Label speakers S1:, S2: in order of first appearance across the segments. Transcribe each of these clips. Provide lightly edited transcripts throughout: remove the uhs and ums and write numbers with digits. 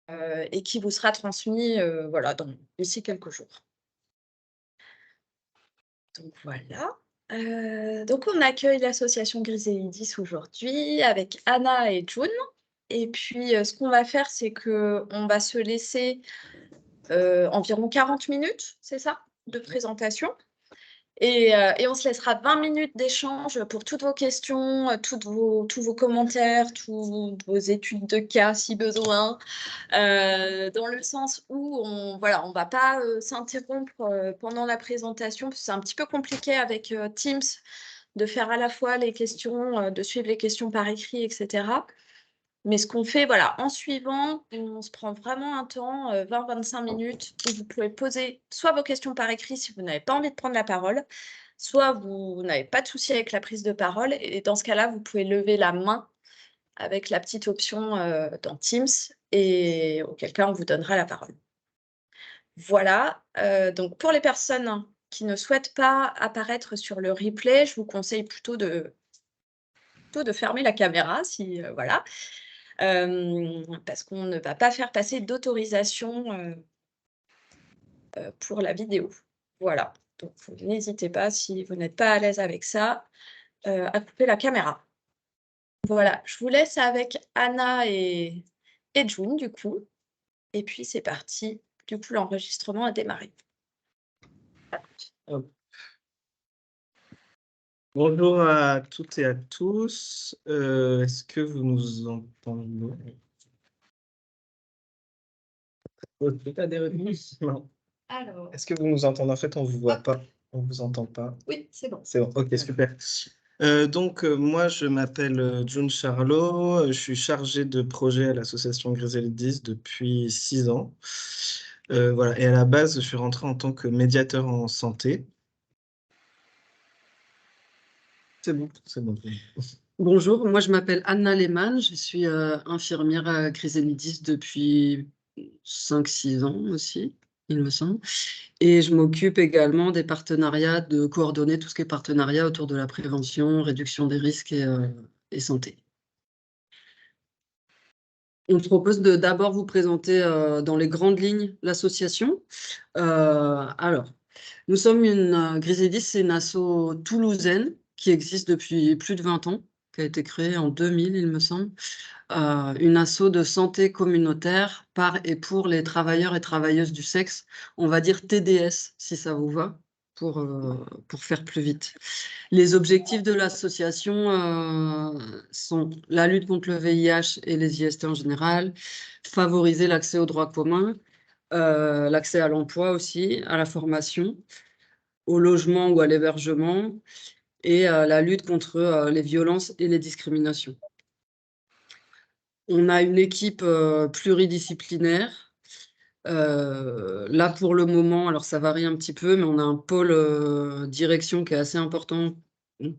S1: et qui vous sera transmis, voilà, d'ici quelques jours. Donc voilà. Donc on accueille l'association Griselidis aujourd'hui avec Anna et June et puis, ce qu'on va faire, c'est qu'on va se laisser, environ 40 minutes, c'est ça? De présentation et on se laissera 20 minutes d'échange pour toutes vos questions, tous vos commentaires, toutes vos études de cas si besoin. Dans le sens où on voilà, on va pas, s'interrompre, pendant la présentation, parce que c'est un petit peu compliqué avec, Teams de faire à la fois les questions, de suivre les questions par écrit et cetera. Mais ce qu'on fait, voilà, en suivant, on se prend vraiment un temps, 20-25 minutes où vous pouvez poser soit vos questions par écrit si vous n'avez pas envie de prendre la parole, soit vous n'avez pas de souci avec la prise de parole et dans ce cas-là, vous pouvez lever la main avec la petite option, dans Teams et auquel cas on vous donnera la parole. Voilà, donc pour les personnes qui ne souhaitent pas apparaître sur le replay, je vous conseille plutôt de fermer la caméra si, voilà, parce qu'on ne va pas faire passer d'autorisation, pour la vidéo. Voilà, donc vous n'hésitez pas si vous n'êtes pas à l'aise avec ça, à couper la caméra. Voilà, je vous laisse avec Anna et June du coup et puis c'est parti. Du coup, l'enregistrement a démarré.
S2: Hop. Bonjour à toutes et à tous. Est-ce que vous nous entendez? T'as des réponses? Non.
S1: Alors,
S2: Est-ce que vous nous entendez? En fait, on vous voit pas, on vous entend pas.
S1: oui, c'est bon.
S2: C'est bon, ok, super. Donc, moi, je m'appelle June Charlot, je suis chargé de projet à l'association Griselidis depuis 6 ans. Voilà. Et à la base, je suis rentré en tant que médiateur en santé. C'est bon, c'est bon.
S3: Bonjour, moi je m'appelle Anna Lehmann, je suis infirmière à Griselidis depuis 5-6 ans aussi, il me semble. Et je m'occupe également des partenariats, de coordonner tout ce qui est partenariat autour de la prévention, réduction des risques et santé. On propose d'abord vous présenter dans les grandes lignes l'association. Alors, nous sommes Griselidis, c'est une asso toulousaine qui existe depuis plus de 20 ans, qui a été créée en 2000, il me semble. Une asso de santé communautaire par et pour les travailleurs et travailleuses du sexe, on va dire TDS, si ça vous va, pour faire plus vite. Les objectifs de l'association sont la lutte contre le VIH et les IST en général, favoriser l'accès aux droits communs, l'accès à l'emploi aussi, à la formation, au logement ou à l'hébergement, et la lutte contre les violences et les discriminations. On a une équipe pluridisciplinaire. Là, pour le moment, alors ça varie un petit peu, mais on a un pôle direction qui est assez important,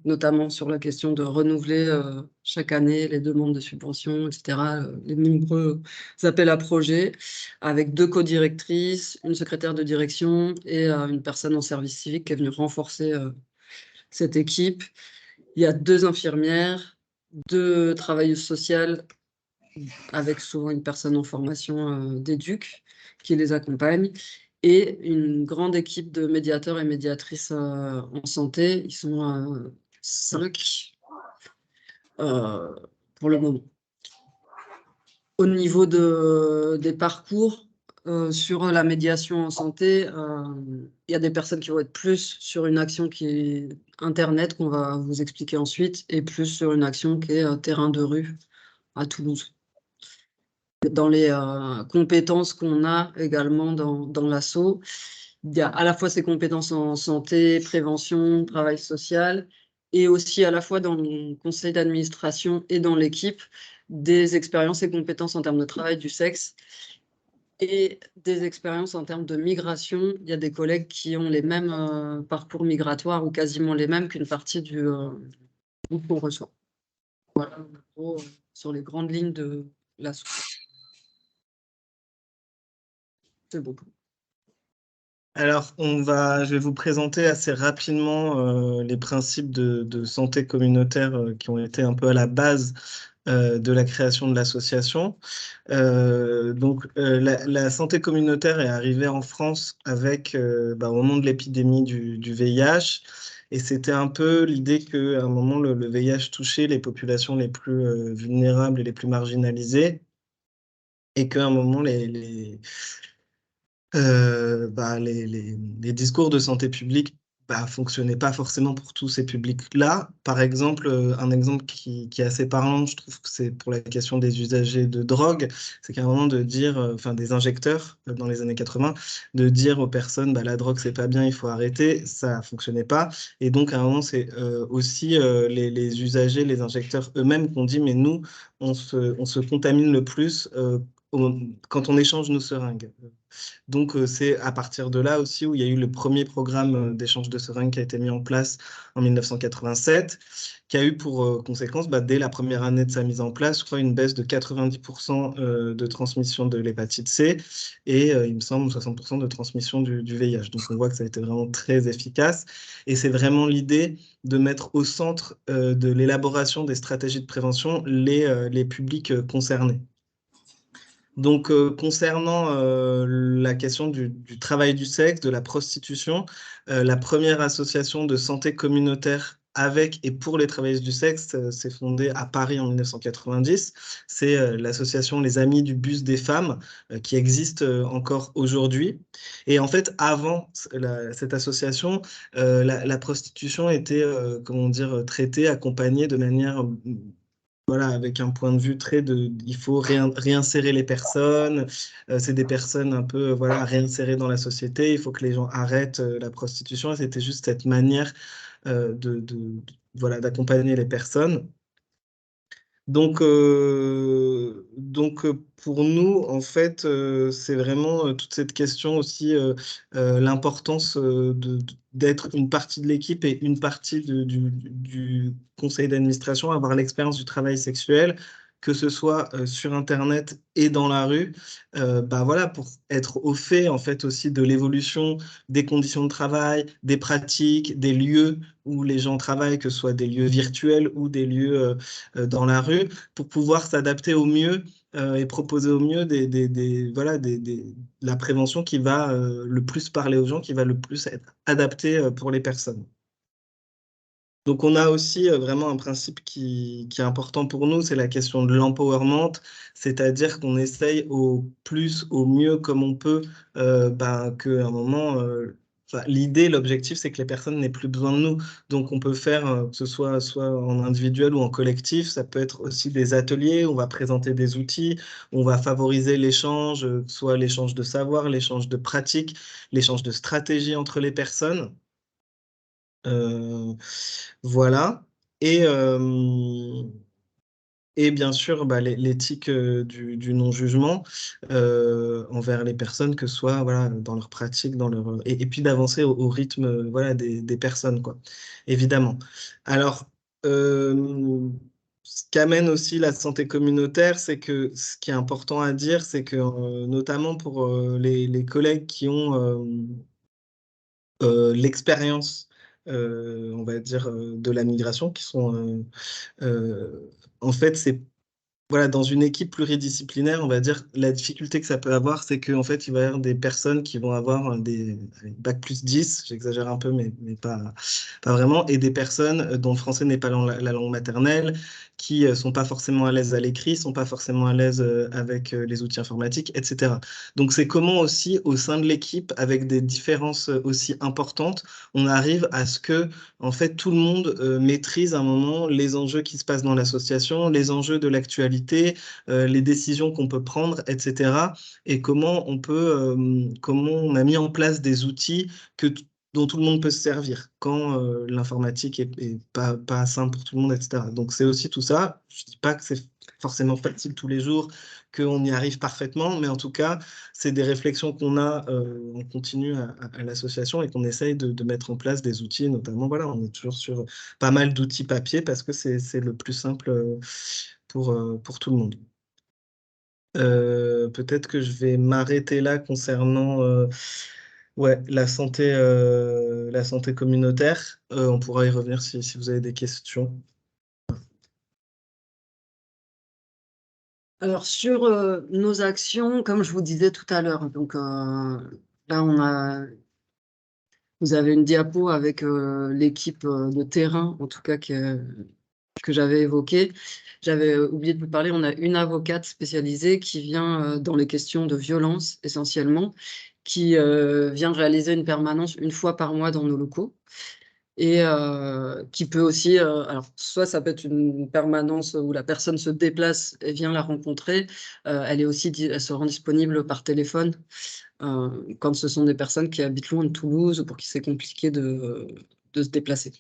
S3: notamment sur la question de renouveler chaque année les demandes de subventions, etc., les nombreux appels à projets, avec 2 co-directrices, une secrétaire de direction et une personne en service civique qui est venue renforcer cette équipe. Il y a 2 infirmières, 2 travailleuses sociales, avec souvent une personne en formation d'éduc qui les accompagne, et une grande équipe de médiateurs et médiatrices en santé. Ils sont 5 pour le moment. Au niveau des parcours sur la médiation en santé, il y a des personnes qui vont être plus sur une action qui est Internet, qu'on va vous expliquer ensuite, et plus sur une action qui est terrain de rue à Toulouse. Dans les compétences qu'on a également dans l'asso, il y a à la fois ces compétences en santé, prévention, travail social, et aussi à la fois dans le conseil d'administration et dans l'équipe, des expériences et compétences en termes de travail du sexe et des expériences en termes de migration. Il y a des collègues qui ont les mêmes parcours migratoires ou quasiment les mêmes qu'une partie du groupe qu'on reçoit. Voilà, en gros, sur les grandes lignes de l'asso. C'est beaucoup.
S2: Alors, je vais vous présenter assez rapidement les principes de santé communautaire qui ont été un peu à la base de la création de l'association. La santé communautaire est arrivée en France avec, au moment de l'épidémie du VIH. Et c'était un peu l'idée qu'à un moment, le VIH touchait les populations les plus vulnérables et les plus marginalisées. Et qu'à un moment, les discours de santé publique fonctionnaient pas forcément pour tous ces publics-là. Par exemple, un exemple qui est assez parlant, je trouve que c'est pour la question des usagers de drogue, c'est qu'à un moment de dire, enfin des injecteurs dans les années 80, de dire aux personnes, la drogue c'est pas bien, il faut arrêter, ça fonctionnait pas. Et donc à un moment, c'est aussi les usagers, les injecteurs eux-mêmes qui ont dit, mais nous, on se contamine le plus quand on échange nos seringues. Donc, c'est à partir de là aussi où il y a eu le premier programme d'échange de seringues qui a été mis en place en 1987, qui a eu pour conséquence, dès la première année de sa mise en place, je crois, une baisse de 90% de transmission de l'hépatite C et, il me semble, 60% de transmission du VIH. Donc, on voit que ça a été vraiment très efficace. Et c'est vraiment l'idée de mettre au centre de l'élaboration des stratégies de prévention les publics concernés. Donc, concernant la question du travail du sexe, de la prostitution, la première association de santé communautaire avec et pour les travailleuses du sexe s'est fondée à Paris en 1990. C'est l'association Les Amis du Bus des Femmes qui existe encore aujourd'hui. Et en fait, avant cette association, la prostitution était, comment dire, traitée, accompagnée de manière voilà, avec un point de vue il faut réinsérer les personnes. C'est des personnes un peu, voilà, réinsérées dans la société. Il faut que les gens arrêtent la prostitution. Et c'était juste cette manière voilà, d'accompagner les personnes. Pour nous, en fait, c'est vraiment toute cette question aussi, l'importance d'être une partie de l'équipe et une partie du conseil d'administration, avoir l'expérience du travail sexuel, que ce soit sur Internet et dans la rue, voilà, pour être au fait, en fait, aussi de l'évolution des conditions de travail, des pratiques, des lieux où les gens travaillent, que ce soit des lieux virtuels ou des lieux dans la rue, pour pouvoir s'adapter au mieux et proposer au mieux la prévention qui va le plus parler aux gens, qui va le plus être adaptée pour les personnes. Donc, on a aussi vraiment un principe qui est important pour nous, c'est la question de l'empowerment, c'est-à-dire qu'on essaye au plus, au mieux comme on peut, qu'à un moment, l'idée, l'objectif, c'est que les personnes n'aient plus besoin de nous. Donc, on peut faire, que ce soit en individuel ou en collectif, ça peut être aussi des ateliers, on va présenter des outils, on va favoriser l'échange, soit l'échange de savoir, l'échange de pratiques, l'échange de stratégies entre les personnes. Voilà. Et, euh, et bien sûr, l'éthique du non-jugement envers les personnes, que ce soit voilà, dans leur pratique, et puis d'avancer au rythme voilà, des personnes, quoi, évidemment. Alors, ce qu'amène aussi la santé communautaire, c'est que ce qui est important à dire, c'est que notamment pour les collègues qui ont l'expérience, on va dire, de la migration, qui sont, en fait, c'est voilà, dans une équipe pluridisciplinaire, on va dire, la difficulté que ça peut avoir, c'est qu'en fait, il va y avoir des personnes qui vont avoir des bac plus 10, j'exagère un peu, mais pas vraiment, et des personnes dont le français n'est pas la langue maternelle, qui sont pas forcément à l'aise à l'écrit, sont pas forcément à l'aise avec les outils informatiques, etc. Donc, c'est comment aussi, au sein de l'équipe, avec des différences aussi importantes, on arrive à ce que, en fait, tout le monde maîtrise à un moment les enjeux qui se passent dans l'association, les enjeux de l'actualité, les décisions qu'on peut prendre, etc. Et comment on a mis en place des outils dont tout le monde peut se servir quand l'informatique est pas simple pour tout le monde, etc. Donc c'est aussi tout ça. Je dis pas que c'est forcément facile tous les jours, qu'on y arrive parfaitement, mais en tout cas, c'est des réflexions qu'on a on continue à l'association et qu'on essaye de mettre en place des outils, notamment, voilà, on est toujours sur pas mal d'outils papier parce que c'est le plus simple pour tout le monde. Peut-être que je vais m'arrêter là concernant ouais, la santé communautaire. On pourra y revenir si vous avez des questions.
S3: Alors, sur nos actions, comme je vous disais tout à l'heure, donc là, vous avez une diapo avec l'équipe de terrain, en tout cas, que j'avais évoquée. J'avais oublié de vous parler, on a une avocate spécialisée qui vient dans les questions de violence, essentiellement, qui vient réaliser une permanence une fois par mois dans nos locaux. Et qui peut aussi, alors soit ça peut être une permanence où la personne se déplace et vient la rencontrer, elle se rend disponible par téléphone quand ce sont des personnes qui habitent loin de Toulouse ou pour qui c'est compliqué de se déplacer.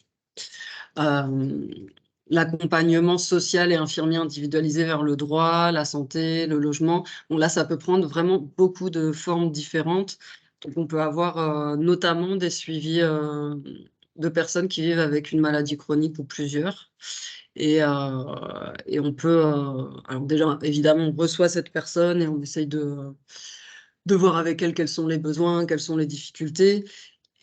S3: L'accompagnement social et infirmier individualisé vers le droit, la santé, le logement, bon là ça peut prendre vraiment beaucoup de formes différentes. Donc on peut avoir notamment des suivis de personnes qui vivent avec une maladie chronique ou plusieurs. Et on peut, alors déjà, évidemment, on reçoit cette personne et on essaye de voir avec elle quels sont les besoins, quelles sont les difficultés.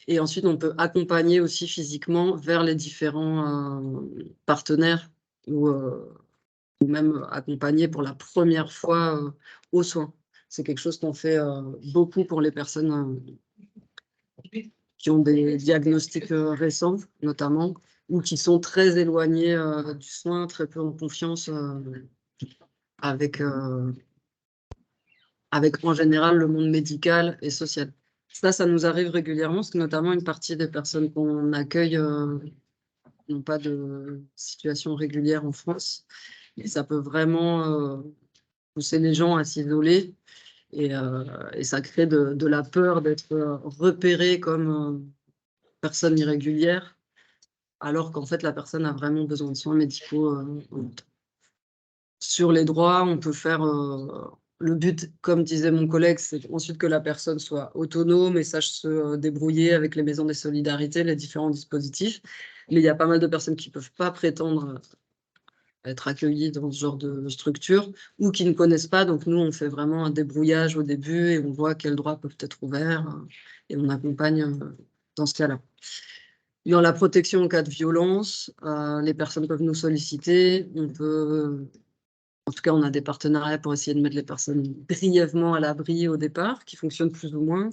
S3: Et ensuite, on peut accompagner aussi physiquement vers les différents partenaires ou même accompagner pour la première fois aux soins. C'est quelque chose qu'on fait beaucoup pour les personnes qui ont des diagnostics récents, notamment, ou qui sont très éloignées du soin, très peu en confiance avec, avec en général le monde médical et social. Ça nous arrive régulièrement, parce que notamment une partie des personnes qu'on accueille n'ont pas de situation régulière en France. Et ça peut vraiment pousser les gens à s'isoler et ça crée de la peur d'être repéré comme personne irrégulière, alors qu'en fait la personne a vraiment besoin de soins médicaux. Sur les droits, on peut faire le but, comme disait mon collègue, c'est ensuite que la personne soit autonome et sache se débrouiller avec les maisons des solidarités, les différents dispositifs. Mais il y a pas mal de personnes qui ne peuvent pas prétendre être accueillies dans ce genre de structure ou qui ne connaissent pas. Donc nous, on fait vraiment un débrouillage au début et on voit quels droits peuvent être ouverts et on accompagne dans ce cas-là. Dans la protection en cas de violence, les personnes peuvent nous solliciter. On peut en tout cas, on a des partenariats pour essayer de mettre les personnes brièvement à l'abri au départ, qui fonctionnent plus ou moins.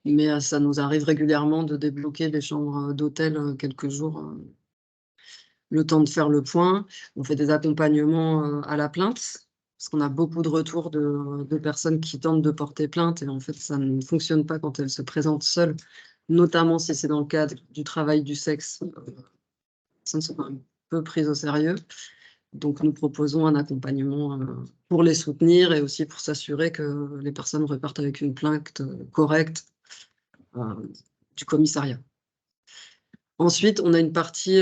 S3: Mais ça nous arrive régulièrement de débloquer des chambres d'hôtel quelques jours, le temps de faire le point. On fait des accompagnements à la plainte, parce qu'on a beaucoup de retours de personnes qui tentent de porter plainte, et en fait, ça ne fonctionne pas quand elles se présentent seules, notamment si c'est dans le cadre du travail du sexe. Ça ne sont pas un peu prises au sérieux. Donc, nous proposons un accompagnement pour les soutenir et aussi pour s'assurer que les personnes repartent avec une plainte correcte du commissariat. Ensuite, on a une partie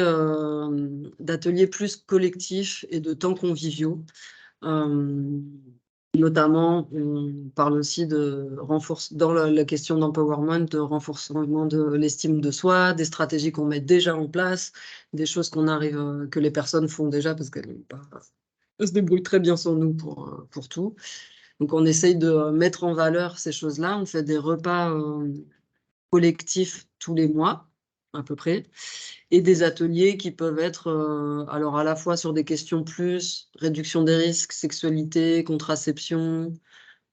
S3: d'ateliers plus collectifs et de temps conviviaux. Notamment, on parle aussi dans la question d'empowerment, de renforcement de l'estime de soi, des stratégies qu'on met déjà en place, des choses que les personnes font déjà parce qu'elles se débrouillent très bien sans nous pour tout. Donc, on essaye de mettre en valeur ces choses-là. On fait des repas collectifs tous les mois, à peu près, et des ateliers qui peuvent être alors à la fois sur des questions plus réduction des risques, sexualité, contraception,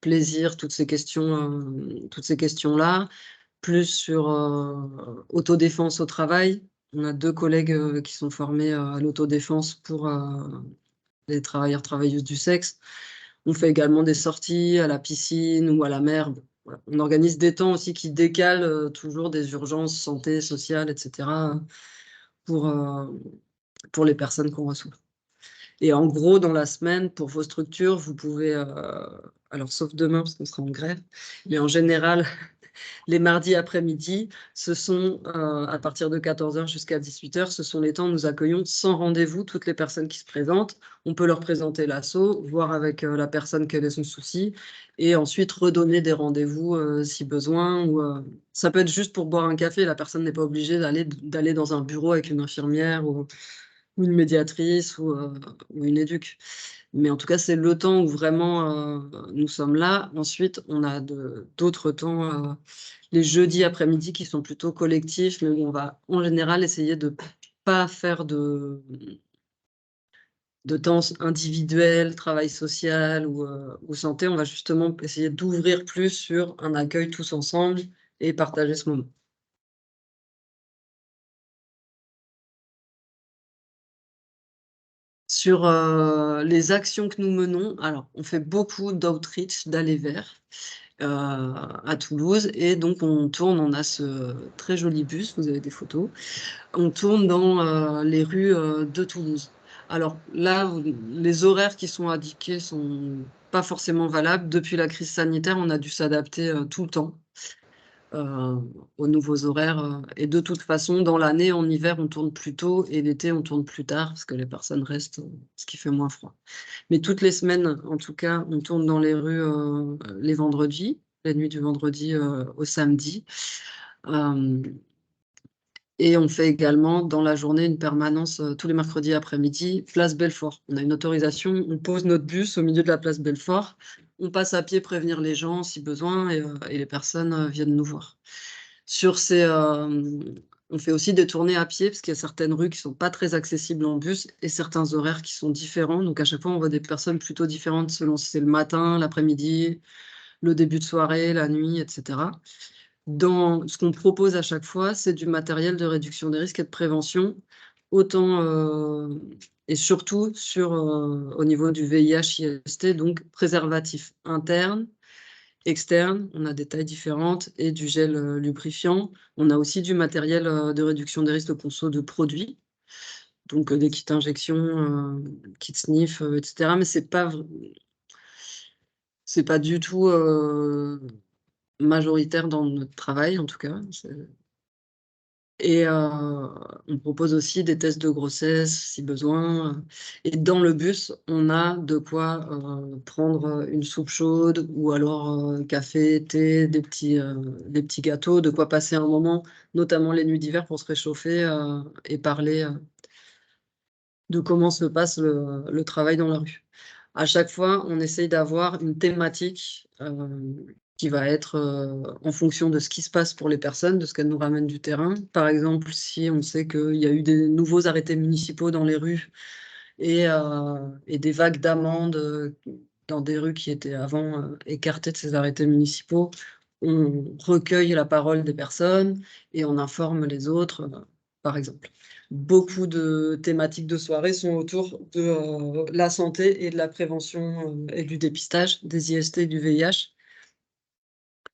S3: plaisir, toutes ces questions-là, plus sur autodéfense au travail. On a 2 collègues qui sont formés à l'autodéfense pour les travailleurs, travailleuses du sexe. On fait également des sorties à la piscine ou à la mer. Voilà. On organise des temps aussi qui décalent toujours des urgences santé, sociale, etc. pour les personnes qu'on reçoit. Et en gros, dans la semaine, pour vos structures, vous pouvez, alors sauf demain parce qu'on sera en grève, mais en général, les mardis après-midi, ce sont à partir de 14h jusqu'à 18h, ce sont les temps où nous accueillons sans rendez-vous toutes les personnes qui se présentent. On peut leur présenter l'asso, voir avec la personne quel est son souci, et ensuite redonner des rendez-vous si besoin. Ou, ça peut être juste pour boire un café, la personne n'est pas obligée d'aller dans un bureau avec une infirmière ou une médiatrice ou une éduque. Mais en tout cas, c'est le temps où vraiment nous sommes là. Ensuite, on a d'autres temps, les jeudis après-midi qui sont plutôt collectifs, mais où on va en général essayer de pas faire de temps individuel, travail social ou santé, on va justement essayer d'ouvrir plus sur un accueil tous ensemble et partager ce moment. Sur les actions que nous menons, alors on fait beaucoup d'outreach, d'aller vers à Toulouse, et donc on a ce très joli bus, vous avez des photos, on tourne dans les rues de Toulouse. Alors là, les horaires qui sont indiqués sont pas forcément valables. Depuis la crise sanitaire, on a dû s'adapter tout le temps aux nouveaux horaires. Et de toute façon, dans l'année, en hiver, on tourne plus tôt et l'été, on tourne plus tard parce que les personnes restent, ce qui fait moins froid. Mais toutes les semaines, en tout cas, on tourne dans les rues les vendredis, la nuit du vendredi au samedi. Et on fait également dans la journée une permanence tous les mercredis après-midi, place Belfort. On a une autorisation, on pose notre bus au milieu de la place Belfort, on passe à pied prévenir les gens si besoin et les personnes viennent nous voir. On fait aussi des tournées à pied parce qu'il y a certaines rues qui sont pas très accessibles en bus et certains horaires qui sont différents. Donc à chaque fois, on voit des personnes plutôt différentes selon si c'est le matin, l'après-midi, le début de soirée, la nuit, etc. Dans ce qu'on propose à chaque fois, c'est du matériel de réduction des risques et de prévention, autant et surtout au niveau du VIH-IST, donc préservatif interne, externe, on a des tailles différentes et du gel lubrifiant. On a aussi du matériel de réduction des risques de conso de produits, donc des kits injections, kits sniff, etc. Mais c'est pas du tout majoritaire dans notre travail, en tout cas. Et on propose aussi des tests de grossesse si besoin. Et dans le bus, on a de quoi prendre une soupe chaude ou alors café, thé, des petits gâteaux, de quoi passer un moment, notamment les nuits d'hiver pour se réchauffer et parler de comment se passe le travail dans la rue. À chaque fois, on essaye d'avoir une thématique qui va être en fonction de ce qui se passe pour les personnes, de ce qu'elles nous ramènent du terrain. Par exemple, si on sait qu'il y a eu des nouveaux arrêtés municipaux dans les rues et des vagues d'amendes dans des rues qui étaient avant écartées de ces arrêtés municipaux, on recueille la parole des personnes et on informe les autres, par exemple. Beaucoup de thématiques de soirée sont autour de la santé et de la prévention et du dépistage des IST et du VIH.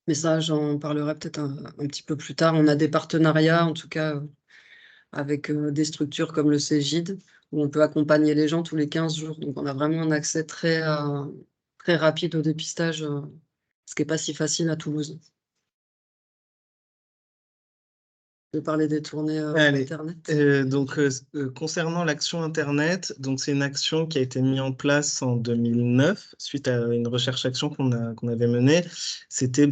S3: Mais ça, j'en parlerai peut-être un petit peu plus tard. On a des partenariats, en tout cas, avec des structures comme le Cégide, où on peut accompagner les gens tous les 15 jours. Donc, on a vraiment un accès très rapide au dépistage, ce qui n'est pas si facile à Toulouse. Je vais parler des tournées Internet.
S2: Donc, concernant l'action Internet, donc c'est une action qui a été mise en place en 2009 suite à une recherche-action qu'on avait menée. C'était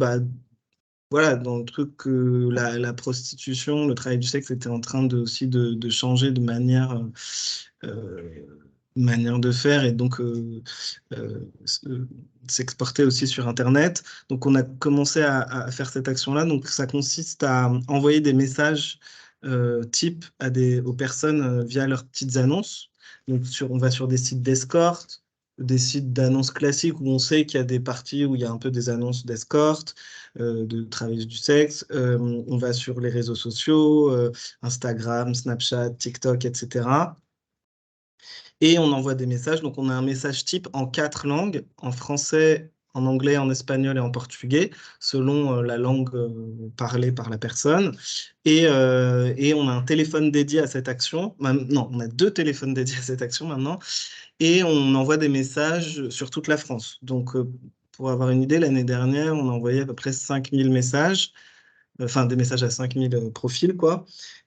S2: voilà, dans le truc que la prostitution, le travail du sexe était en train aussi de changer de manière de faire et donc s'exporter aussi sur Internet. Donc, on a commencé à faire cette action-là. Donc, ça consiste à envoyer des messages type aux personnes via leurs petites annonces. Donc, on va sur des sites d'escorte, des sites d'annonces classiques où on sait qu'il y a des parties où il y a un peu des annonces d'escorte, de travail du sexe. On va sur les réseaux sociaux, Instagram, Snapchat, TikTok, etc. Et on envoie des messages. Donc, on a un message type en 4 langues, en français, en anglais, en espagnol et en portugais, selon la langue parlée par la personne. Et on a un téléphone dédié à cette action. Non, on a 2 téléphones dédiés à cette action maintenant. Et on envoie des messages sur toute la France. Donc, pour avoir une idée, l'année dernière, on a envoyé à peu près 5000 messages, enfin des messages à 5000 profils, quoi.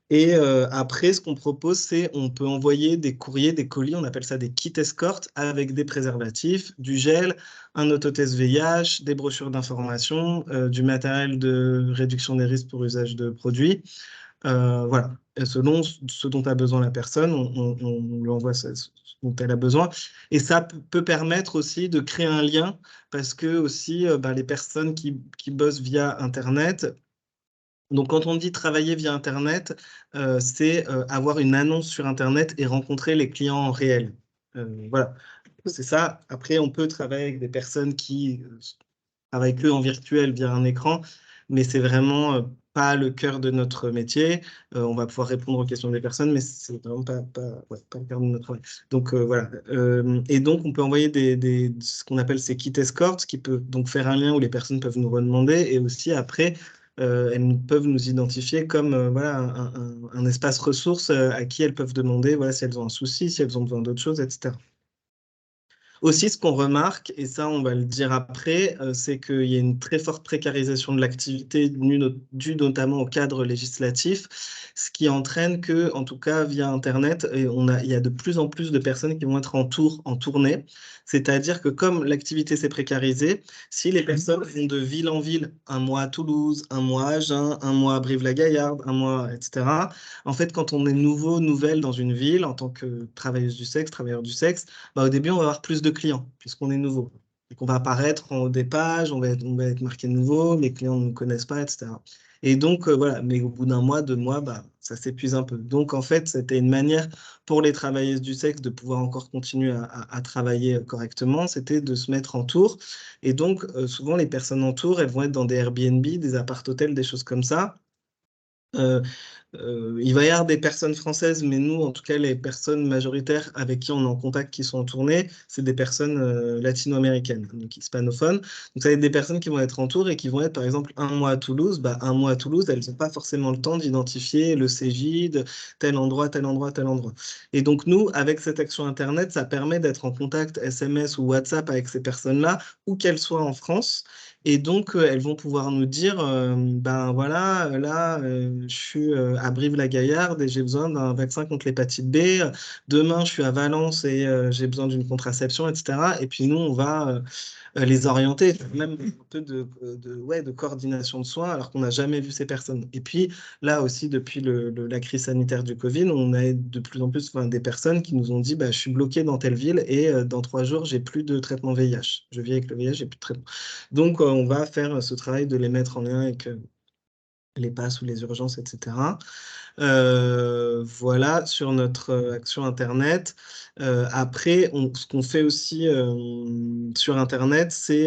S2: Et après, ce qu'on propose, c'est on peut envoyer des courriers, des colis, on appelle ça des kits escortes, avec des préservatifs, du gel, un autotest VIH, des brochures d'information, du matériel de réduction des risques pour usage de produits. Voilà. Et selon ce dont a besoin la personne, on lui envoie ce dont elle a besoin. Et ça peut permettre aussi de créer un lien, parce que aussi, les personnes qui bossent via Internet, donc, quand on dit travailler via Internet, c'est avoir une annonce sur Internet et rencontrer les clients en réel. Voilà, c'est ça. Après, on peut travailler avec des personnes qui travaillent que en virtuel via un écran, mais c'est vraiment pas le cœur de notre métier. On va pouvoir répondre aux questions des personnes, mais c'est vraiment ouais, pas le cœur de notre travail. Donc voilà. Et donc, on peut envoyer ce qu'on appelle ces key escorts, qui peut donc faire un lien où les personnes peuvent nous redemander, et aussi après, elles peuvent nous identifier comme voilà, un espace ressource à qui elles peuvent demander voilà, si elles ont un souci, si elles ont besoin d'autre chose, etc. Aussi, ce qu'on remarque, et ça on va le dire après, c'est qu'il y a une très forte précarisation de l'activité due notamment au cadre législatif, ce qui entraîne que, en tout cas via Internet, il y a de plus en plus de personnes qui vont être en tournée. C'est-à-dire que comme l'activité s'est précarisée, si les personnes vont de ville en ville, un mois à Toulouse, un mois à Agen, un mois à Brive-la-Gaillarde, un mois, etc., en fait, quand on est nouvelle dans une ville, en tant que travailleuse du sexe, travailleur du sexe, bah, au début, on va avoir plus de clients puisqu'on est nouveau. Donc, on va apparaître en haut des pages, on va être marqué nouveau, les clients ne nous connaissent pas, etc. Et donc, voilà, mais au bout d'un mois, 2 mois, bah, ça s'épuise un peu. Donc, en fait, c'était une manière pour les travailleuses du sexe de pouvoir encore continuer à travailler correctement, c'était de se mettre en tour. Et donc, souvent, les personnes en tour, elles vont être dans des Airbnb, des appart-hôtels, des choses comme ça. Il va y avoir des personnes françaises, mais nous, en tout cas, les personnes majoritaires avec qui on est en contact, qui sont en tournée, c'est des personnes latino-américaines, donc hispanophones. Donc, ça va être des personnes qui vont être en tour et qui vont être, par exemple, un mois à Toulouse. Bah, un mois à Toulouse, elles n'ont pas forcément le temps d'identifier le CGID, tel endroit, tel endroit, tel endroit. Et donc, nous, avec cette action Internet, ça permet d'être en contact SMS ou WhatsApp avec ces personnes-là, où qu'elles soient en France. Et donc, elles vont pouvoir nous dire, ben voilà, là, je suis à Brive-la-Gaillarde et j'ai besoin d'un vaccin contre l'hépatite B. Demain, je suis à Valence et j'ai besoin d'une contraception, etc. Et puis nous, on va les orienter, même un peu ouais, de coordination de soins, alors qu'on n'a jamais vu ces personnes. Et puis là aussi, depuis la crise sanitaire du Covid, on a de plus en plus des personnes qui nous ont dit, bah, je suis bloqué dans telle ville et dans 3 jours, j'ai plus de traitement VIH. Je vis avec le VIH, j'ai plus de traitement. Donc, on va faire ce travail de les mettre en lien avec les passes ou les urgences, etc. Voilà, sur notre action Internet. Après, ce qu'on fait aussi sur Internet, c'est,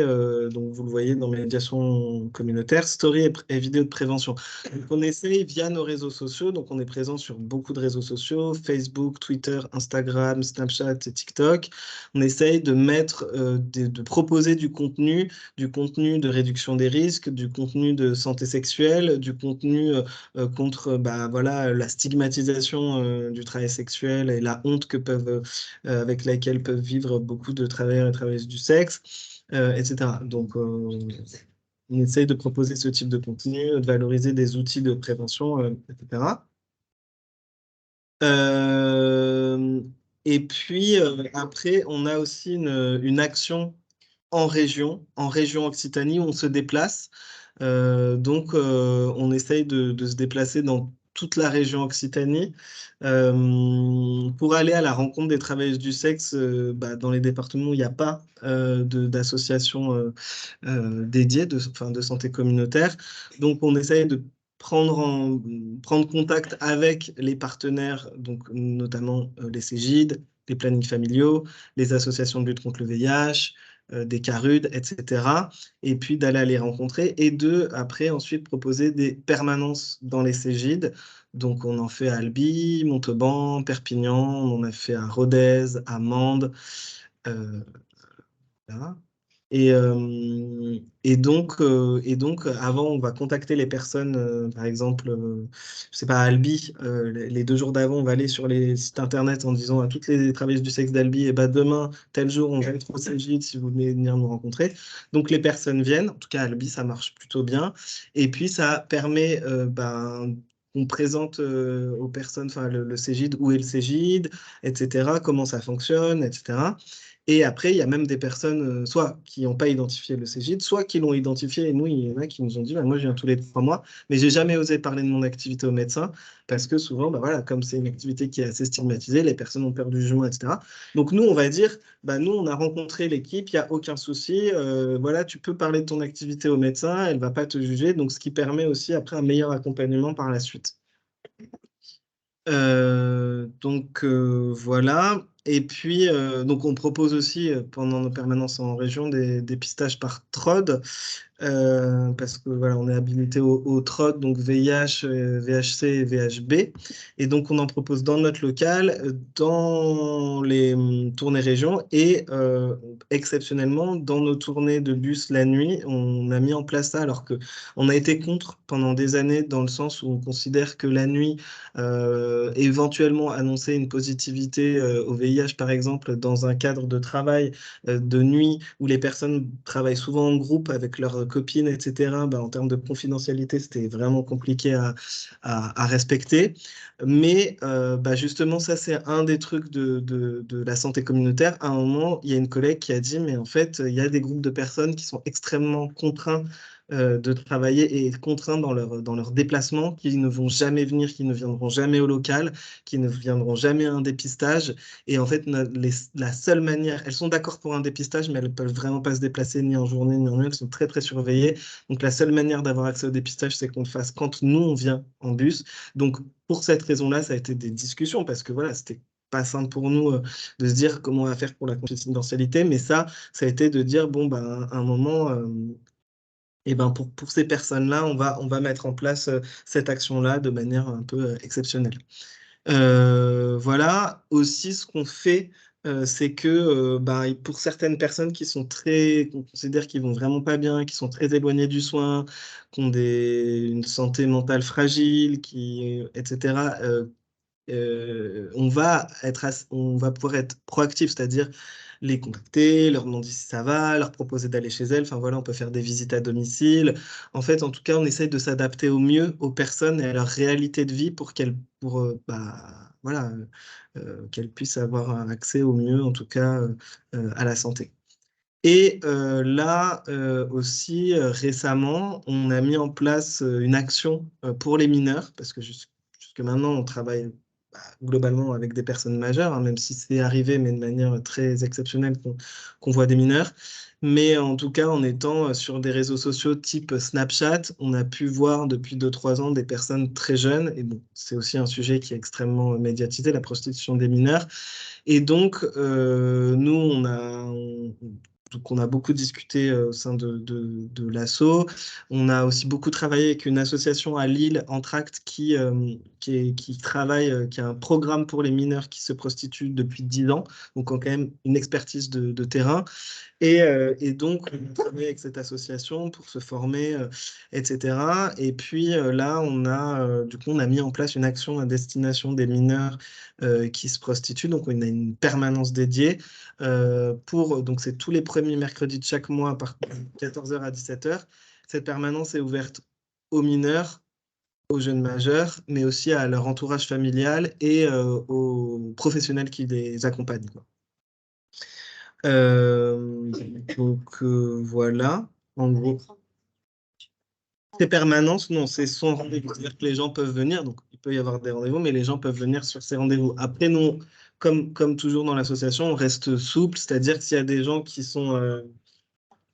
S2: donc vous le voyez dans mes médiations communautaires, story et vidéos de prévention. Donc, on essaye via nos réseaux sociaux, donc on est présent sur beaucoup de réseaux sociaux, Facebook, Twitter, Instagram, Snapchat et TikTok. On essaye de mettre, de proposer du contenu de réduction des risques, du contenu de santé sexuelle, du contenu contre bah, voilà, la stigmatisation du travail sexuel et la honte avec laquelle peuvent vivre beaucoup de travailleurs et travailleuses du sexe, etc. Donc, on essaye de proposer ce type de contenu, de valoriser des outils de prévention, etc. Et puis, après, on a aussi une action en région Occitanie, où on se déplace. Donc, on essaye de se déplacer dans toute la région Occitanie pour aller à la rencontre des travailleuses du sexe bah, dans les départements où il n'y a pas d'association dédiée de santé communautaire. Donc, on essaye de prendre contact avec les partenaires, donc notamment les CEGID, les plannings familiaux, les associations de lutte contre le VIH, des CARUD, etc. Et puis d'aller les rencontrer et après, ensuite, proposer des permanences dans les CEGID. Donc, on en fait à Albi, Montauban, Perpignan, on en a fait à Rodez, à Mende. Voilà. Et donc, avant, on va contacter les personnes, par exemple, je sais pas, à Albi, les 2 jours d'avant, on va aller sur les sites internet en disant à toutes les travailleuses du sexe d'Albi, et bah, demain, tel jour, on va être au CGID si vous voulez venir nous rencontrer. Donc, les personnes viennent, en tout cas, à Albi, ça marche plutôt bien. Et puis, ça permet, on présente aux personnes, enfin, le CGID, où est le CGID, etc., comment ça fonctionne, etc. Et après, il y a même des personnes, soit qui n'ont pas identifié le CGID, soit qui l'ont identifié. Et nous, il y en a qui nous ont dit, bah, moi, je viens tous les 3 mois, mais j'ai jamais osé parler de mon activité au médecin, parce que souvent, bah, voilà, comme c'est une activité qui est assez stigmatisée, les personnes ont peur du jugement, etc. Donc nous, on va dire, bah, nous, on a rencontré l'équipe, il n'y a aucun souci, voilà, tu peux parler de ton activité au médecin, elle ne va pas te juger, donc ce qui permet aussi après un meilleur accompagnement par la suite. Donc voilà. Et puis, donc on propose aussi, pendant nos permanences en région, des dépistages par TROD, parce que voilà, on est habilité au TROD, donc VIH, VHC et VHB. Et donc, on en propose dans notre local, dans les tournées régions et exceptionnellement, dans nos tournées de bus la nuit, on a mis en place ça, alors qu'on a été contre pendant des années, dans le sens où on considère que la nuit, éventuellement annoncer une positivité au VIH, par exemple, dans un cadre de travail de nuit où les personnes travaillent souvent en groupe avec leurs copines, etc., en termes de confidentialité, c'était vraiment compliqué à respecter. Mais justement, ça, c'est un des trucs de la santé communautaire. À un moment, il y a une collègue qui a dit, mais en fait, il y a des groupes de personnes qui sont extrêmement contraints de travailler et contraints dans leur déplacement, qui ne vont jamais venir, qui ne viendront jamais au local, qui ne viendront jamais à un dépistage. Et en fait, la seule manière, elles sont d'accord pour un dépistage, mais elles ne peuvent vraiment pas se déplacer ni en journée ni en nuit, elles sont très très surveillées. Donc la seule manière d'avoir accès au dépistage, c'est qu'on le fasse quand nous, on vient en bus. Donc pour cette raison-là, ça a été des discussions, parce que voilà, c'était pas simple pour nous de se dire comment on va faire pour la confidentialité, mais ça a été de dire, bon, à un moment... et pour ces personnes-là, on va mettre en place cette action-là de manière un peu exceptionnelle. Voilà, aussi ce qu'on fait, c'est que pour certaines personnes qu'on considère qui vont vraiment pas bien, qui sont très éloignées du soin, qui ont une santé mentale fragile, etc., on va pouvoir être proactif, c'est-à-dire les contacter, leur demander si ça va, leur proposer d'aller chez elles. Enfin voilà, on peut faire des visites à domicile. En fait, en tout cas, on essaye de s'adapter au mieux aux personnes et à leur réalité de vie qu'elles puissent avoir un accès au mieux, en tout cas, à la santé. Et là aussi, récemment, on a mis en place une action pour les mineurs, parce que jusque maintenant, on travaille globalement avec des personnes majeures, hein, même si c'est arrivé, mais de manière très exceptionnelle qu'on voit des mineurs. Mais en tout cas, en étant sur des réseaux sociaux type Snapchat, on a pu voir depuis 2-3 ans des personnes très jeunes, et bon, c'est aussi un sujet qui est extrêmement médiatisé, la prostitution des mineurs. Et donc, nous, donc on a beaucoup discuté au sein de l'asso. On a aussi beaucoup travaillé avec une association à Lille, Entracte, qui travaille, qui a un programme pour les mineurs qui se prostituent depuis 10 ans, donc ont quand même une expertise de terrain. Et donc, on travaille avec cette association pour se former, etc. Et puis là, on a mis en place une action à destination des mineurs qui se prostituent. Donc, on a une permanence dédiée donc c'est tous les premiers mercredis de chaque mois à partir de 14h à 17h. Cette permanence est ouverte aux mineurs, aux jeunes majeurs, mais aussi à leur entourage familial et aux professionnels qui les accompagnent, quoi. Donc voilà, en gros. Ces permanences, non, c'est son rendez-vous. C'est-à-dire que les gens peuvent venir, donc il peut y avoir des rendez-vous, mais les gens peuvent venir sur ces rendez-vous. Après, nous, comme toujours dans l'association, on reste souple, c'est-à-dire que s'il y a des gens qui sont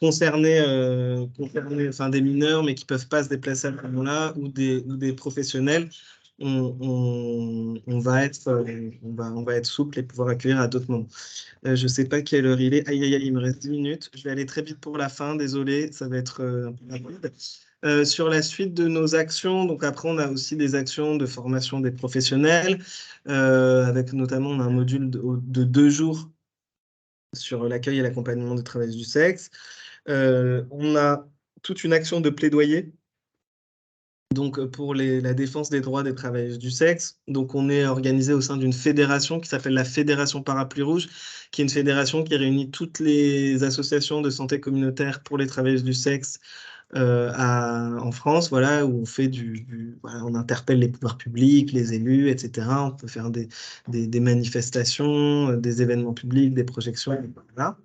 S2: concernés, enfin des mineurs, mais qui ne peuvent pas se déplacer à ce moment-là, ou des professionnels, on va être souple et pouvoir accueillir à d'autres moments. Je ne sais pas quelle heure il est. Aïe, aïe, aïe, il me reste 10 minutes. Je vais aller très vite pour la fin, désolé, ça va être un peu rapide. Sur la suite de nos actions, donc après, on a aussi des actions de formation des professionnels, avec notamment on a un module de 2 jours sur l'accueil et l'accompagnement des travailleuses du sexe. On a toute une action de plaidoyer donc pour la défense des droits des travailleuses du sexe. Donc on est organisé au sein d'une fédération qui s'appelle la Fédération Parapluie Rouge, qui est une fédération qui réunit toutes les associations de santé communautaire pour les travailleuses du sexe en France, voilà, où on fait voilà, on interpelle les pouvoirs publics, les élus, etc. On peut faire des manifestations, des événements publics, des projections, voilà,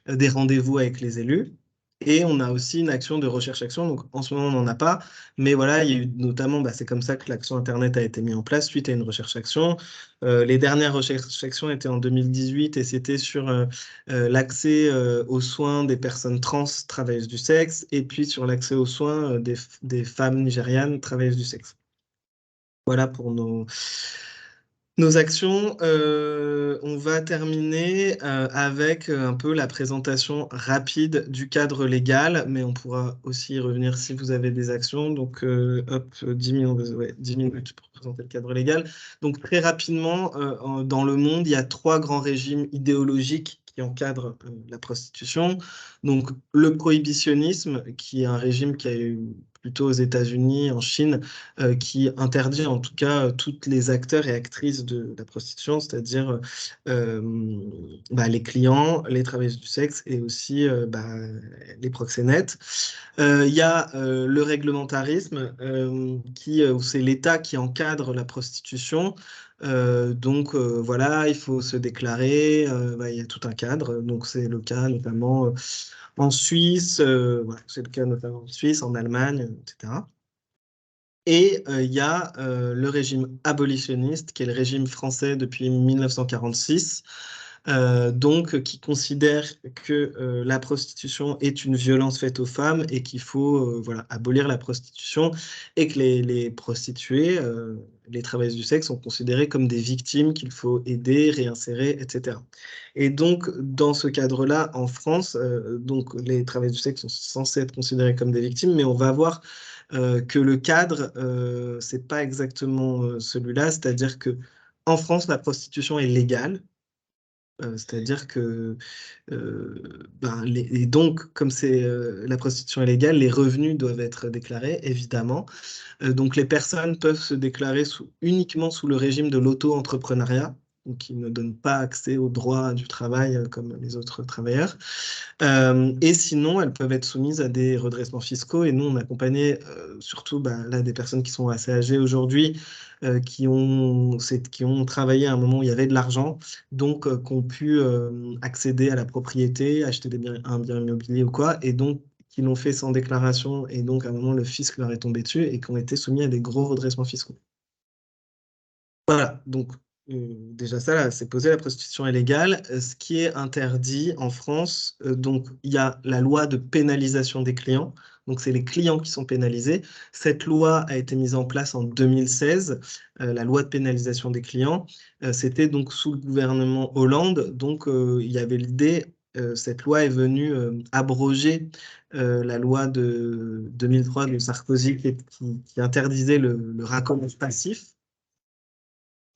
S2: des rendez-vous avec les élus. Et on a aussi une action de recherche-action. Donc, en ce moment, on n'en a pas. Mais voilà, il y a eu notamment, c'est comme ça que l'action Internet a été mise en place suite à une recherche-action. Les dernières recherches-actions étaient en 2018 et c'était sur l'accès aux soins des personnes trans travailleuses du sexe et puis sur l'accès aux soins des femmes nigérianes travailleuses du sexe. Voilà pour Nos actions, on va terminer avec un peu la présentation rapide du cadre légal, mais on pourra aussi y revenir si vous avez des actions. Donc, hop, 10 minutes, ouais, 10 minutes pour présenter le cadre légal. Donc, très rapidement, dans le monde, il y a 3 grands régimes idéologiques qui encadrent la prostitution. Donc, le prohibitionnisme, qui est un régime qui a eu plutôt aux États-Unis, en Chine, qui interdit en tout cas tous les acteurs et actrices de la prostitution, c'est-à-dire les clients, les travailleuses du sexe et aussi les proxénètes. Il y a le réglementarisme, où c'est l'État qui encadre la prostitution. Voilà, il faut se déclarer, il y a tout un cadre. Donc c'est le cas notamment en Suisse, voilà, c'est le cas notamment en Suisse, en Allemagne, etc. Et il y a le régime abolitionniste, qui est le régime français depuis 1946, qui considère que la prostitution est une violence faite aux femmes et qu'il faut abolir la prostitution et que les prostituées, les travailleuses du sexe, sont considérées comme des victimes qu'il faut aider, réinsérer, etc. Et donc, dans ce cadre-là, en France, les travailleuses du sexe sont censées être considérées comme des victimes, mais on va voir que le cadre, c'est pas exactement celui-là, c'est-à-dire que en France, la prostitution est légale, c'est-à-dire que et donc, comme la prostitution est légale, les revenus doivent être déclarés, évidemment. Donc, les personnes peuvent se déclarer uniquement sous le régime de l'auto-entrepreneuriat, qui ne donne pas accès aux droits du travail comme les autres travailleurs. Et sinon, elles peuvent être soumises à des redressements fiscaux. Et nous, on accompagnait surtout là, des personnes qui sont assez âgées aujourd'hui, qui ont travaillé à un moment où il y avait de l'argent, donc qui ont pu accéder à la propriété, acheter un bien immobilier ou quoi, et donc qui l'ont fait sans déclaration, et donc à un moment, le fisc leur est tombé dessus, et qui ont été soumis à des gros redressements fiscaux. Voilà, donc déjà ça, là, c'est posé, la prostitution est légale. Ce qui est interdit en France, donc il y a la loi de pénalisation des clients, donc c'est les clients qui sont pénalisés. Cette loi a été mise en place en 2016, la loi de pénalisation des clients. C'était donc sous le gouvernement Hollande, donc il y avait l'idée, cette loi est venue abroger la loi de 2003 de Sarkozy qui interdisait le racolage passif.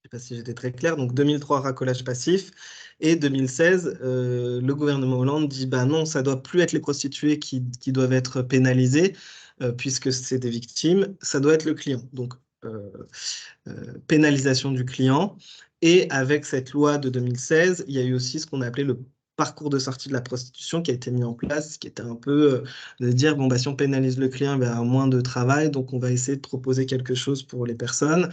S2: Je ne sais pas si j'étais très clair. Donc 2003, racolage passif. Et 2016, le gouvernement Hollande dit bah non, ça ne doit plus être les prostituées qui doivent être pénalisées, puisque c'est des victimes, ça doit être le client. Donc pénalisation du client. Et avec cette loi de 2016, il y a eu aussi ce qu'on a appelé le parcours de sortie de la prostitution qui a été mis en place, qui était un peu de dire, bon, si on pénalise le client, il va y avoir moins de travail, donc on va essayer de proposer quelque chose pour les personnes.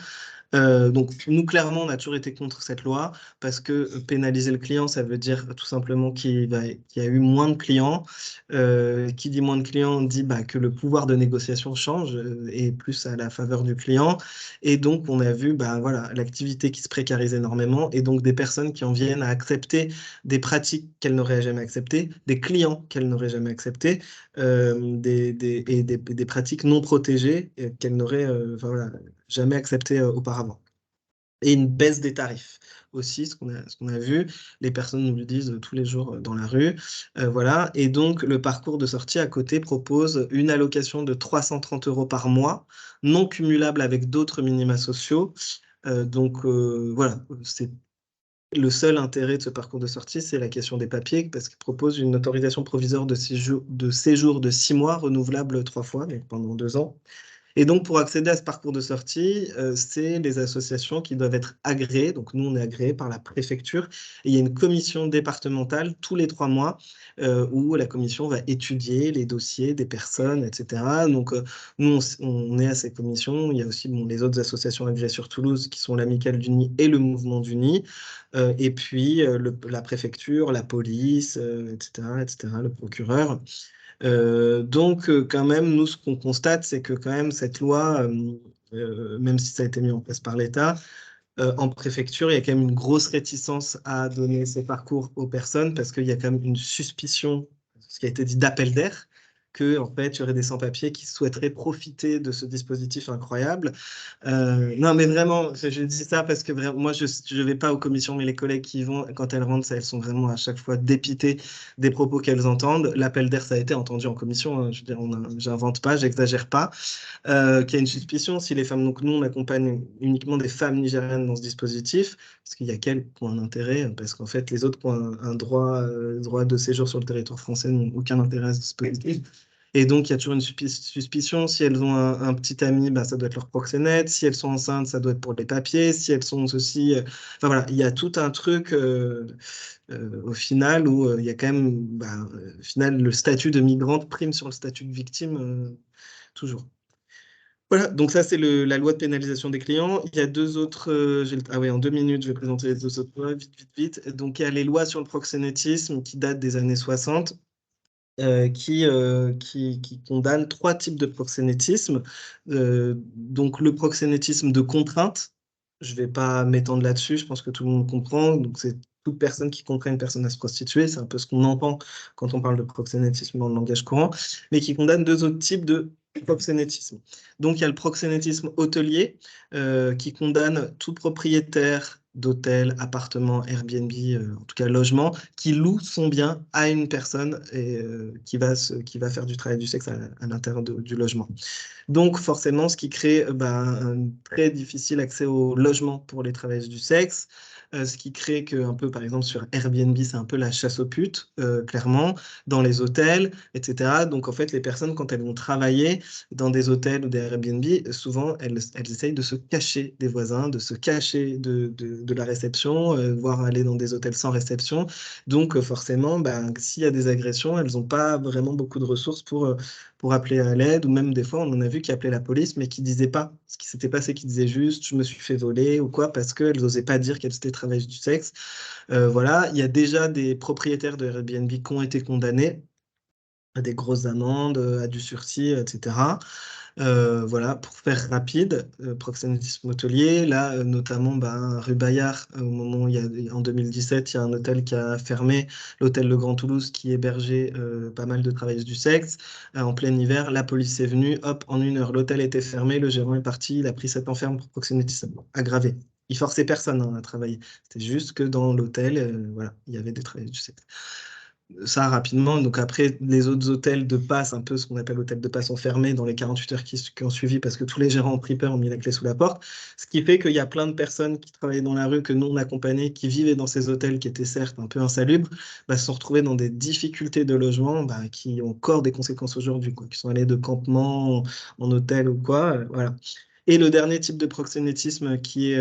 S2: Donc, nous, clairement, on a toujours été contre cette loi parce que pénaliser le client, ça veut dire tout simplement qu'il y a eu moins de clients. Qui dit moins de clients dit que le pouvoir de négociation change et plus à la faveur du client. Et donc, on a vu voilà, l'activité qui se précarise énormément et donc des personnes qui en viennent à accepter des pratiques qu'elles n'auraient jamais acceptées, des clients qu'elles n'auraient jamais acceptés, des pratiques non protégées qu'elles n'auraient voilà, jamais acceptées auparavant. Et une baisse des tarifs aussi, ce qu'on a vu. Les personnes nous le disent tous les jours dans la rue. Voilà. Et donc, le parcours de sortie à côté propose une allocation de 330 € par mois, non cumulable avec d'autres minima sociaux. Voilà, c'est le seul intérêt de ce parcours de sortie, c'est la question des papiers, parce qu'il propose une autorisation provisoire de séjour de 6 mois, renouvelable 3 fois, donc pendant 2 ans. Et donc, pour accéder à ce parcours de sortie, c'est les associations qui doivent être agréées. Donc, nous, on est agréés par la préfecture. Et il y a une commission départementale tous les 3 mois où la commission va étudier les dossiers des personnes, etc. Donc, nous, on est à ces commissions. Il y a aussi les autres associations agréées sur Toulouse qui sont l'Amicale du Nid et le Mouvement du Nid. Et puis, la préfecture, la police, etc., le procureur. Quand même, nous, ce qu'on constate, c'est que quand même, cette loi, même si ça a été mis en place par l'État, en préfecture, il y a quand même une grosse réticence à donner ces parcours aux personnes parce qu'il y a quand même une suspicion, ce qui a été dit d'appel d'air, que en fait, il y aurait des sans-papiers qui souhaiteraient profiter de ce dispositif incroyable. Non, mais vraiment, je dis ça parce que vraiment, moi, je ne vais pas aux commissions, mais les collègues qui y vont, quand elles rentrent, elles sont vraiment à chaque fois dépitées des propos qu'elles entendent. L'appel d'air, ça a été entendu en commission, hein, je veux dire, j'invente pas, j'exagère pas. Qu'il y a une suspicion si les femmes, donc nous, on accompagne uniquement des femmes nigérianes dans ce dispositif, parce qu'il y a quelques points d'intérêt, parce qu'en fait, les autres qui ont un droit de séjour sur le territoire français n'ont aucun intérêt à ce dispositif. Et donc, il y a toujours une suspicion. Si elles ont un petit ami, bah, ça doit être leur proxénète. Si elles sont enceintes, ça doit être pour les papiers. Si elles sont ceci... Enfin voilà, il y a tout un truc au final où il y a quand même... Bah, au final, le statut de migrante prime sur le statut de victime, toujours. Voilà, donc ça, c'est la loi de pénalisation des clients. Il y a deux autres... ah oui, en 2 minutes, je vais présenter les deux autres lois, vite, vite, vite. Donc, il y a les lois sur le proxénétisme qui datent des années 60. Qui condamne 3 types de proxénétisme. Donc le proxénétisme de contrainte, je ne vais pas m'étendre là-dessus, je pense que tout le monde comprend. Donc c'est toute personne qui contraint une personne à se prostituer, c'est un peu ce qu'on entend quand on parle de proxénétisme dans le langage courant, mais qui condamne 2 autres types de proxénétisme. Donc il y a le proxénétisme hôtelier qui condamne tout propriétaire d'hôtels, appartements, Airbnb, en tout cas logement, qui loue son bien à une personne et, qui va faire du travail du sexe à l'intérieur du logement. Donc forcément, ce qui crée un très difficile accès au logement pour les travailleuses du sexe, ce qui crée que, un peu par exemple sur Airbnb, c'est un peu la chasse aux putes, clairement, dans les hôtels, etc. Donc en fait, les personnes, quand elles vont travailler dans des hôtels ou des Airbnb, souvent, elles essayent de se cacher des voisins, de se cacher de la réception, voire aller dans des hôtels sans réception. Donc forcément, s'il y a des agressions, elles n'ont pas vraiment beaucoup de ressources pour appeler à l'aide, ou même des fois, on en a vu qui appelaient la police, mais qui ne disaient pas ce qui s'était passé, qui disaient juste « je me suis fait voler » ou quoi, parce qu'elles n'osaient pas dire qu'elles étaient travailleuses du sexe. Voilà, il y a déjà des propriétaires de Airbnb qui ont été condamnés à des grosses amendes, à du sursis, etc. Voilà, pour faire rapide, proxénétisme hôtelier, là, notamment, rue Bayard, au moment où en 2017, il y a un hôtel qui a fermé, l'hôtel Le Grand Toulouse, qui hébergeait pas mal de travailleuses du sexe. En plein hiver, la police est venue, hop, en 1 heure, l'hôtel était fermé, le gérant est parti, il a pris 7 enfermes pour proxénétisme aggravé. Il forçait personne à travailler. C'était juste que dans l'hôtel, voilà, il y avait des travailleuses du sexe. Ça rapidement. Donc après, les autres hôtels de passe, un peu ce qu'on appelle hôtels de passe, ont fermé dans les 48 heures qui ont suivi parce que tous les gérants ont pris peur, ont mis la clé sous la porte. Ce qui fait qu'il y a plein de personnes qui travaillaient dans la rue, que nous on accompagnait, qui vivaient dans ces hôtels qui étaient certes un peu insalubres, se sont retrouvés dans des difficultés de logement qui ont encore des conséquences aujourd'hui, qui sont allés de campement en hôtel ou quoi. Voilà. Et le dernier type de proxénétisme qui est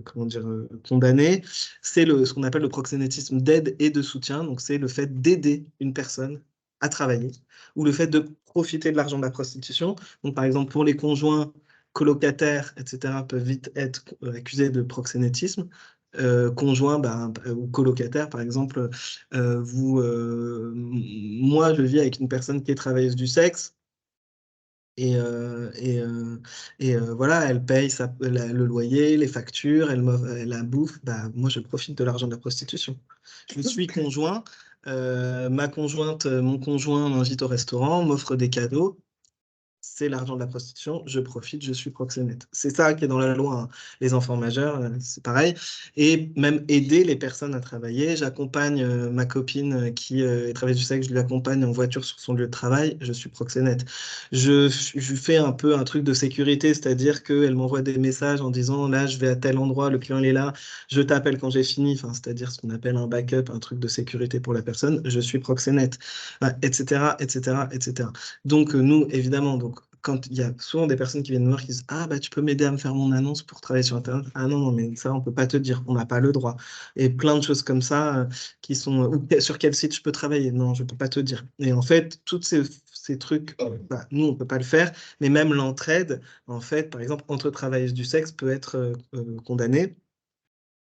S2: comment dire, condamné, c'est ce qu'on appelle le proxénétisme d'aide et de soutien. Donc, c'est le fait d'aider une personne à travailler ou le fait de profiter de l'argent de la prostitution. Donc, par exemple, pour les conjoints, colocataires, etc., peuvent vite être accusés de proxénétisme. Conjoint ou colocataire, par exemple, moi, je vis avec une personne qui est travailleuse du sexe. Voilà, elle paye le loyer, les factures, elle la bouffe. Moi, je profite de l'argent de la prostitution. Je suis conjoint, ma conjointe, mon conjoint m'invite au restaurant, m'offre des cadeaux. C'est l'argent de la prostitution, je profite, je suis proxénète. C'est ça qui est dans la loi, hein. Les enfants majeurs, c'est pareil. Et même aider les personnes à travailler. J'accompagne ma copine qui est travailleuse du sexe, je l'accompagne en voiture sur son lieu de travail, je suis proxénète. Je fais un peu un truc de sécurité, c'est-à-dire qu'elle m'envoie des messages en disant là, je vais à tel endroit, le client il est là, je t'appelle quand j'ai fini, enfin, c'est-à-dire ce qu'on appelle un backup, un truc de sécurité pour la personne, je suis proxénète, etc., etc., etc. Donc, nous, évidemment, quand il y a souvent des personnes qui viennent nous voir qui disent « Ah, tu peux m'aider à me faire mon annonce pour travailler sur Internet ?» Ah non, non, mais ça, on ne peut pas te dire, on n'a pas le droit. Et plein de choses comme ça qui sont « Sur quel site je peux travailler ?» Non, je ne peux pas te dire. Et en fait, tous ces trucs, nous, on ne peut pas le faire, mais même l'entraide, en fait, par exemple, entre travailleuses du sexe peut être condamnée.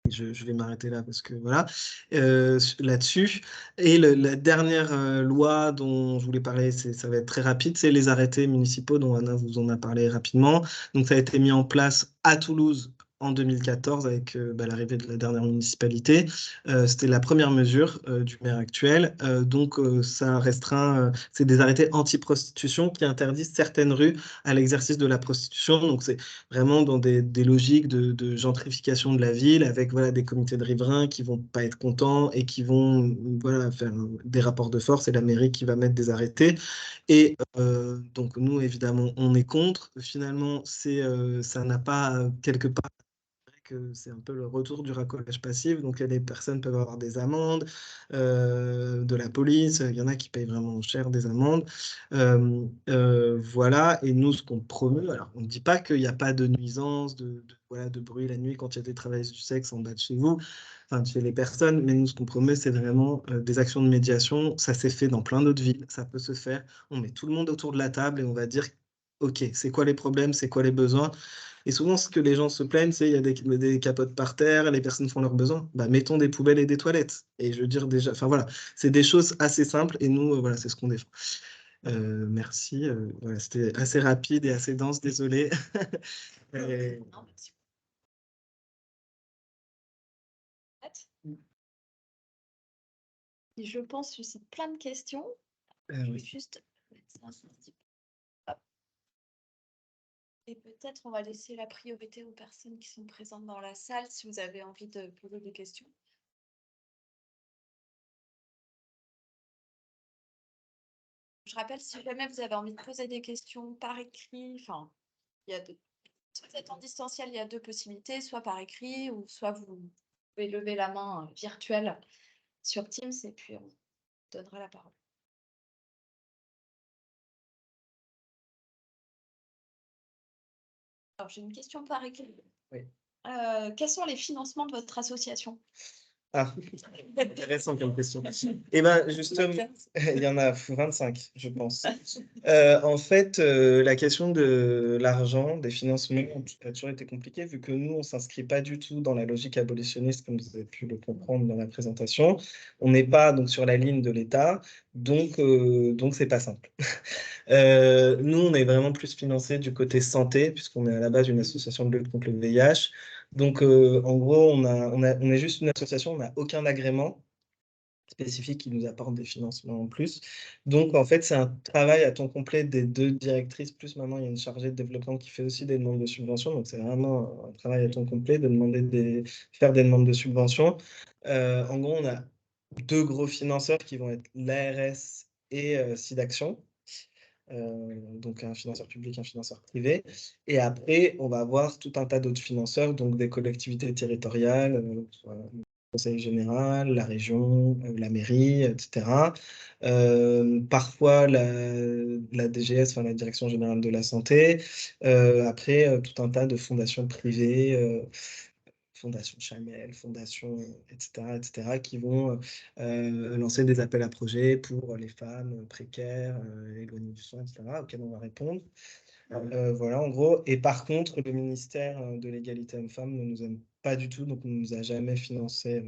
S2: Je vais m'arrêter là parce que voilà, là-dessus. Et la dernière loi dont je voulais parler, ça va être très rapide, c'est les arrêtés municipaux dont Anna vous en a parlé rapidement. Donc ça a été mis en place à Toulouse en 2014 avec l'arrivée de la dernière municipalité. C'était la première mesure du maire actuel. Donc, ça restreint, c'est des arrêtés anti-prostitution qui interdisent certaines rues à l'exercice de la prostitution. Donc, c'est vraiment dans des logiques de gentrification de la ville avec des comités de riverains qui vont pas être contents et qui vont faire des rapports de force et la mairie qui va mettre des arrêtés. Et donc, nous, évidemment, on est contre. Finalement, ça n'a pas quelque part que c'est un peu le retour du racolage passif. Donc, les personnes peuvent avoir des amendes de la police. Il y en a qui payent vraiment cher des amendes. Voilà. Et nous, ce qu'on promeut, alors on ne dit pas qu'il n'y a pas de nuisance, de bruit la nuit quand il y a des travailleuses du sexe en bas de chez vous, enfin, chez les personnes. Mais nous, ce qu'on promeut, c'est vraiment des actions de médiation. Ça s'est fait dans plein d'autres villes. Ça peut se faire. On met tout le monde autour de la table et on va dire, OK, c'est quoi les problèmes, c'est quoi les besoins? Et souvent, ce que les gens se plaignent, c'est il y a des capotes par terre, les personnes font leurs besoins. Mettons des poubelles et des toilettes. Et je veux dire déjà, enfin voilà, c'est des choses assez simples et nous, voilà, c'est ce qu'on défend. Merci. Voilà, c'était assez rapide et assez dense, désolé. Et-
S1: Non, merci. Et je pense que c'est plein de questions. Je vais
S2: oui.
S1: juste mettre ça un petit peu. Hop. Et peut-être on va laisser la priorité aux personnes qui sont présentes dans la salle si vous avez envie de poser des questions. Je rappelle, si jamais vous avez envie de poser des questions par écrit, enfin, il y a si vous êtes en distanciel, il y a deux possibilités, soit par écrit ou soit vous pouvez lever la main virtuelle sur Teams et puis on donnera la parole. Alors, j'ai une question par écrit.
S2: Oui.
S1: Quels sont les financements de votre association?
S2: Ah, intéressant comme question. Eh bien, justement, il y en a 25, je pense. En fait, la question de l'argent, des financements, a toujours été compliquée vu que nous, on ne s'inscrit pas du tout dans la logique abolitionniste, comme vous avez pu le comprendre dans la présentation. On n'est pas donc sur la ligne de l'État, donc c'est pas simple. Nous, on est vraiment plus financé du côté santé, puisqu'on est à la base une association de lutte contre le VIH. Donc, en gros, on est juste une association, on n'a aucun agrément spécifique qui nous apporte des financements en plus. Donc, en fait, c'est un travail à temps complet des deux directrices, plus maintenant, il y a une chargée de développement qui fait aussi des demandes de subventions. Donc, c'est vraiment un travail à temps complet de faire des demandes de subventions. En gros, on a deux gros financeurs qui vont être l'ARS et SIDAction. Donc un financeur public, un financeur privé. Et après, on va avoir tout un tas d'autres financeurs, donc des collectivités territoriales, soit le Conseil général, la région, la mairie, etc. Parfois la DGS, enfin la Direction générale de la santé. Après, tout un tas de fondations privées. Fondation Chamel, Fondation, etc., qui vont lancer des appels à projets pour les femmes précaires, éloignées du soin, etc., auxquels on va répondre. Voilà, en gros. Et par contre, le ministère de l'égalité homme-femme ne nous aime pas du tout, donc on ne nous a jamais financé.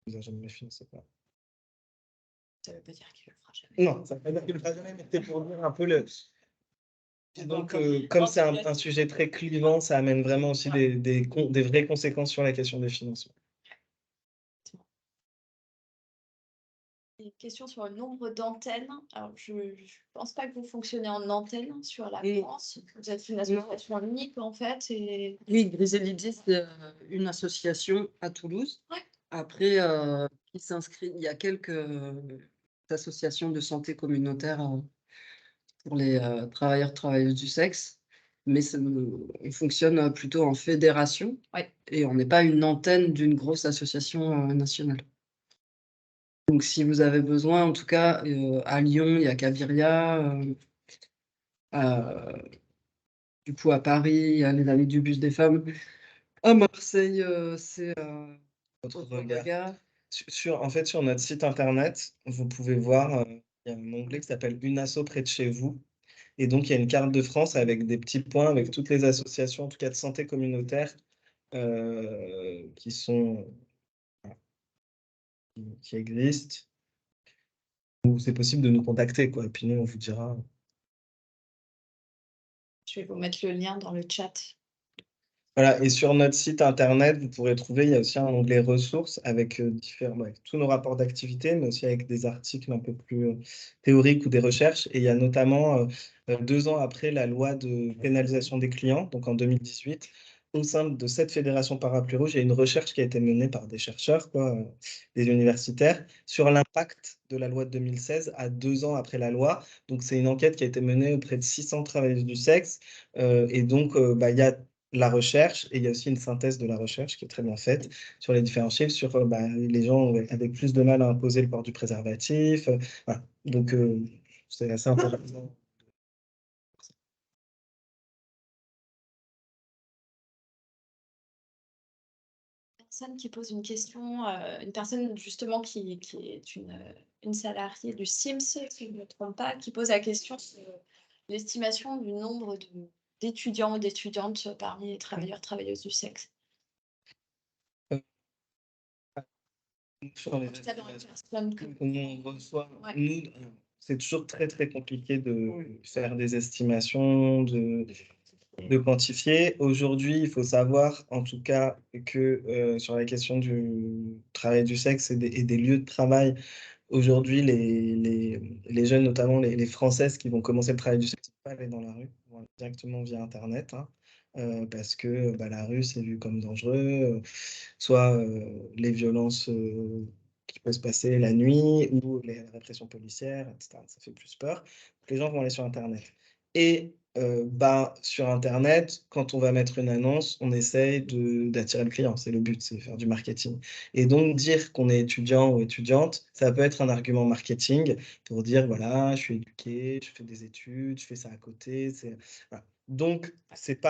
S2: Nous a jamais financé quoi.
S1: Ça ne veut pas dire qu'il le fera jamais.
S2: Non, ça ne veut pas dire qu'il le fera jamais, mais c'est pour dire un peu le. Donc, comme c'est un sujet très clivant, ça amène vraiment aussi des vraies conséquences sur la question des financements.
S1: Une question sur le nombre d'antennes. Alors, je ne pense pas que vous fonctionnez en antenne sur la France. Vous êtes une association unique, en fait. Et...
S3: Oui, Griselidis, c'est une association à Toulouse.
S1: Ouais.
S3: Après, qui s'inscrit, il y a quelques associations de santé communautaire pour les travailleurs, travailleuses du sexe, mais on fonctionne plutôt en fédération.
S1: Ouais.
S3: Et on n'est pas une antenne d'une grosse association nationale. Donc, si vous avez besoin, en tout cas, à Lyon, il y a Caviria. Du coup, à Paris, il y a les Amis du bus des femmes. À Marseille, c'est
S2: Autre
S3: Autre
S2: regard.
S3: regard.
S2: En fait, sur notre site internet, vous pouvez voir, il y a un onglet qui s'appelle Une asso près de chez vous. Et donc, il y a une carte de France avec des petits points, avec toutes les associations, en tout cas de santé communautaire, qui existent. Où c'est possible de nous contacter, quoi. Et puis nous, on vous dira.
S1: Je vais vous mettre le lien dans le chat.
S2: Voilà, et sur notre site internet, vous pourrez trouver, il y a aussi un onglet ressources avec, avec tous nos rapports d'activité, mais aussi avec des articles un peu plus théoriques ou des recherches. Et il y a notamment, 2 ans après la loi de pénalisation des clients, donc en 2018, au sein de cette fédération Parapluie Rouge, il y a une recherche qui a été menée par des chercheurs, quoi, des universitaires, sur l'impact de la loi de 2016 à 2 ans après la loi. Donc c'est une enquête qui a été menée auprès de 600 travailleuses du sexe. Et donc, il y a la recherche, et il y a aussi une synthèse de la recherche qui est très bien faite sur les différents chiffres, sur les gens avec plus de mal à imposer le port du préservatif. Voilà. Donc, c'est assez intéressant.
S1: Personne qui pose une question, une personne justement qui est une salariée du Sims, si je ne me trompe pas, qui pose la question sur l'estimation du nombre d'étudiants ou d'étudiantes parmi les travailleurs, travailleuses du sexe.
S2: Euh, Sur les
S1: En tout cas, dans les personnes que...
S2: on reçoit,
S1: Ouais.
S2: nous, c'est toujours très très compliqué de faire des estimations, de quantifier. Aujourd'hui, il faut savoir en tout cas que sur la question du travail du sexe et des lieux de travail, aujourd'hui, les jeunes, notamment les Françaises qui vont commencer le travail du sexe, ne vont pas aller dans la rue, ils vont aller directement via Internet, hein, parce que la rue, c'est vu comme dangereux, soit les violences qui peuvent se passer la nuit ou les répressions policières, etc. Ça fait plus peur. Donc, les gens vont aller sur Internet. Et sur Internet, quand on va mettre une annonce, on essaye d'attirer le client. C'est le but, c'est faire du marketing. Et donc, dire qu'on est étudiant ou étudiante, ça peut être un argument marketing pour dire, voilà, je suis éduqué, je fais des études, je fais ça à côté. Voilà. Donc, c'est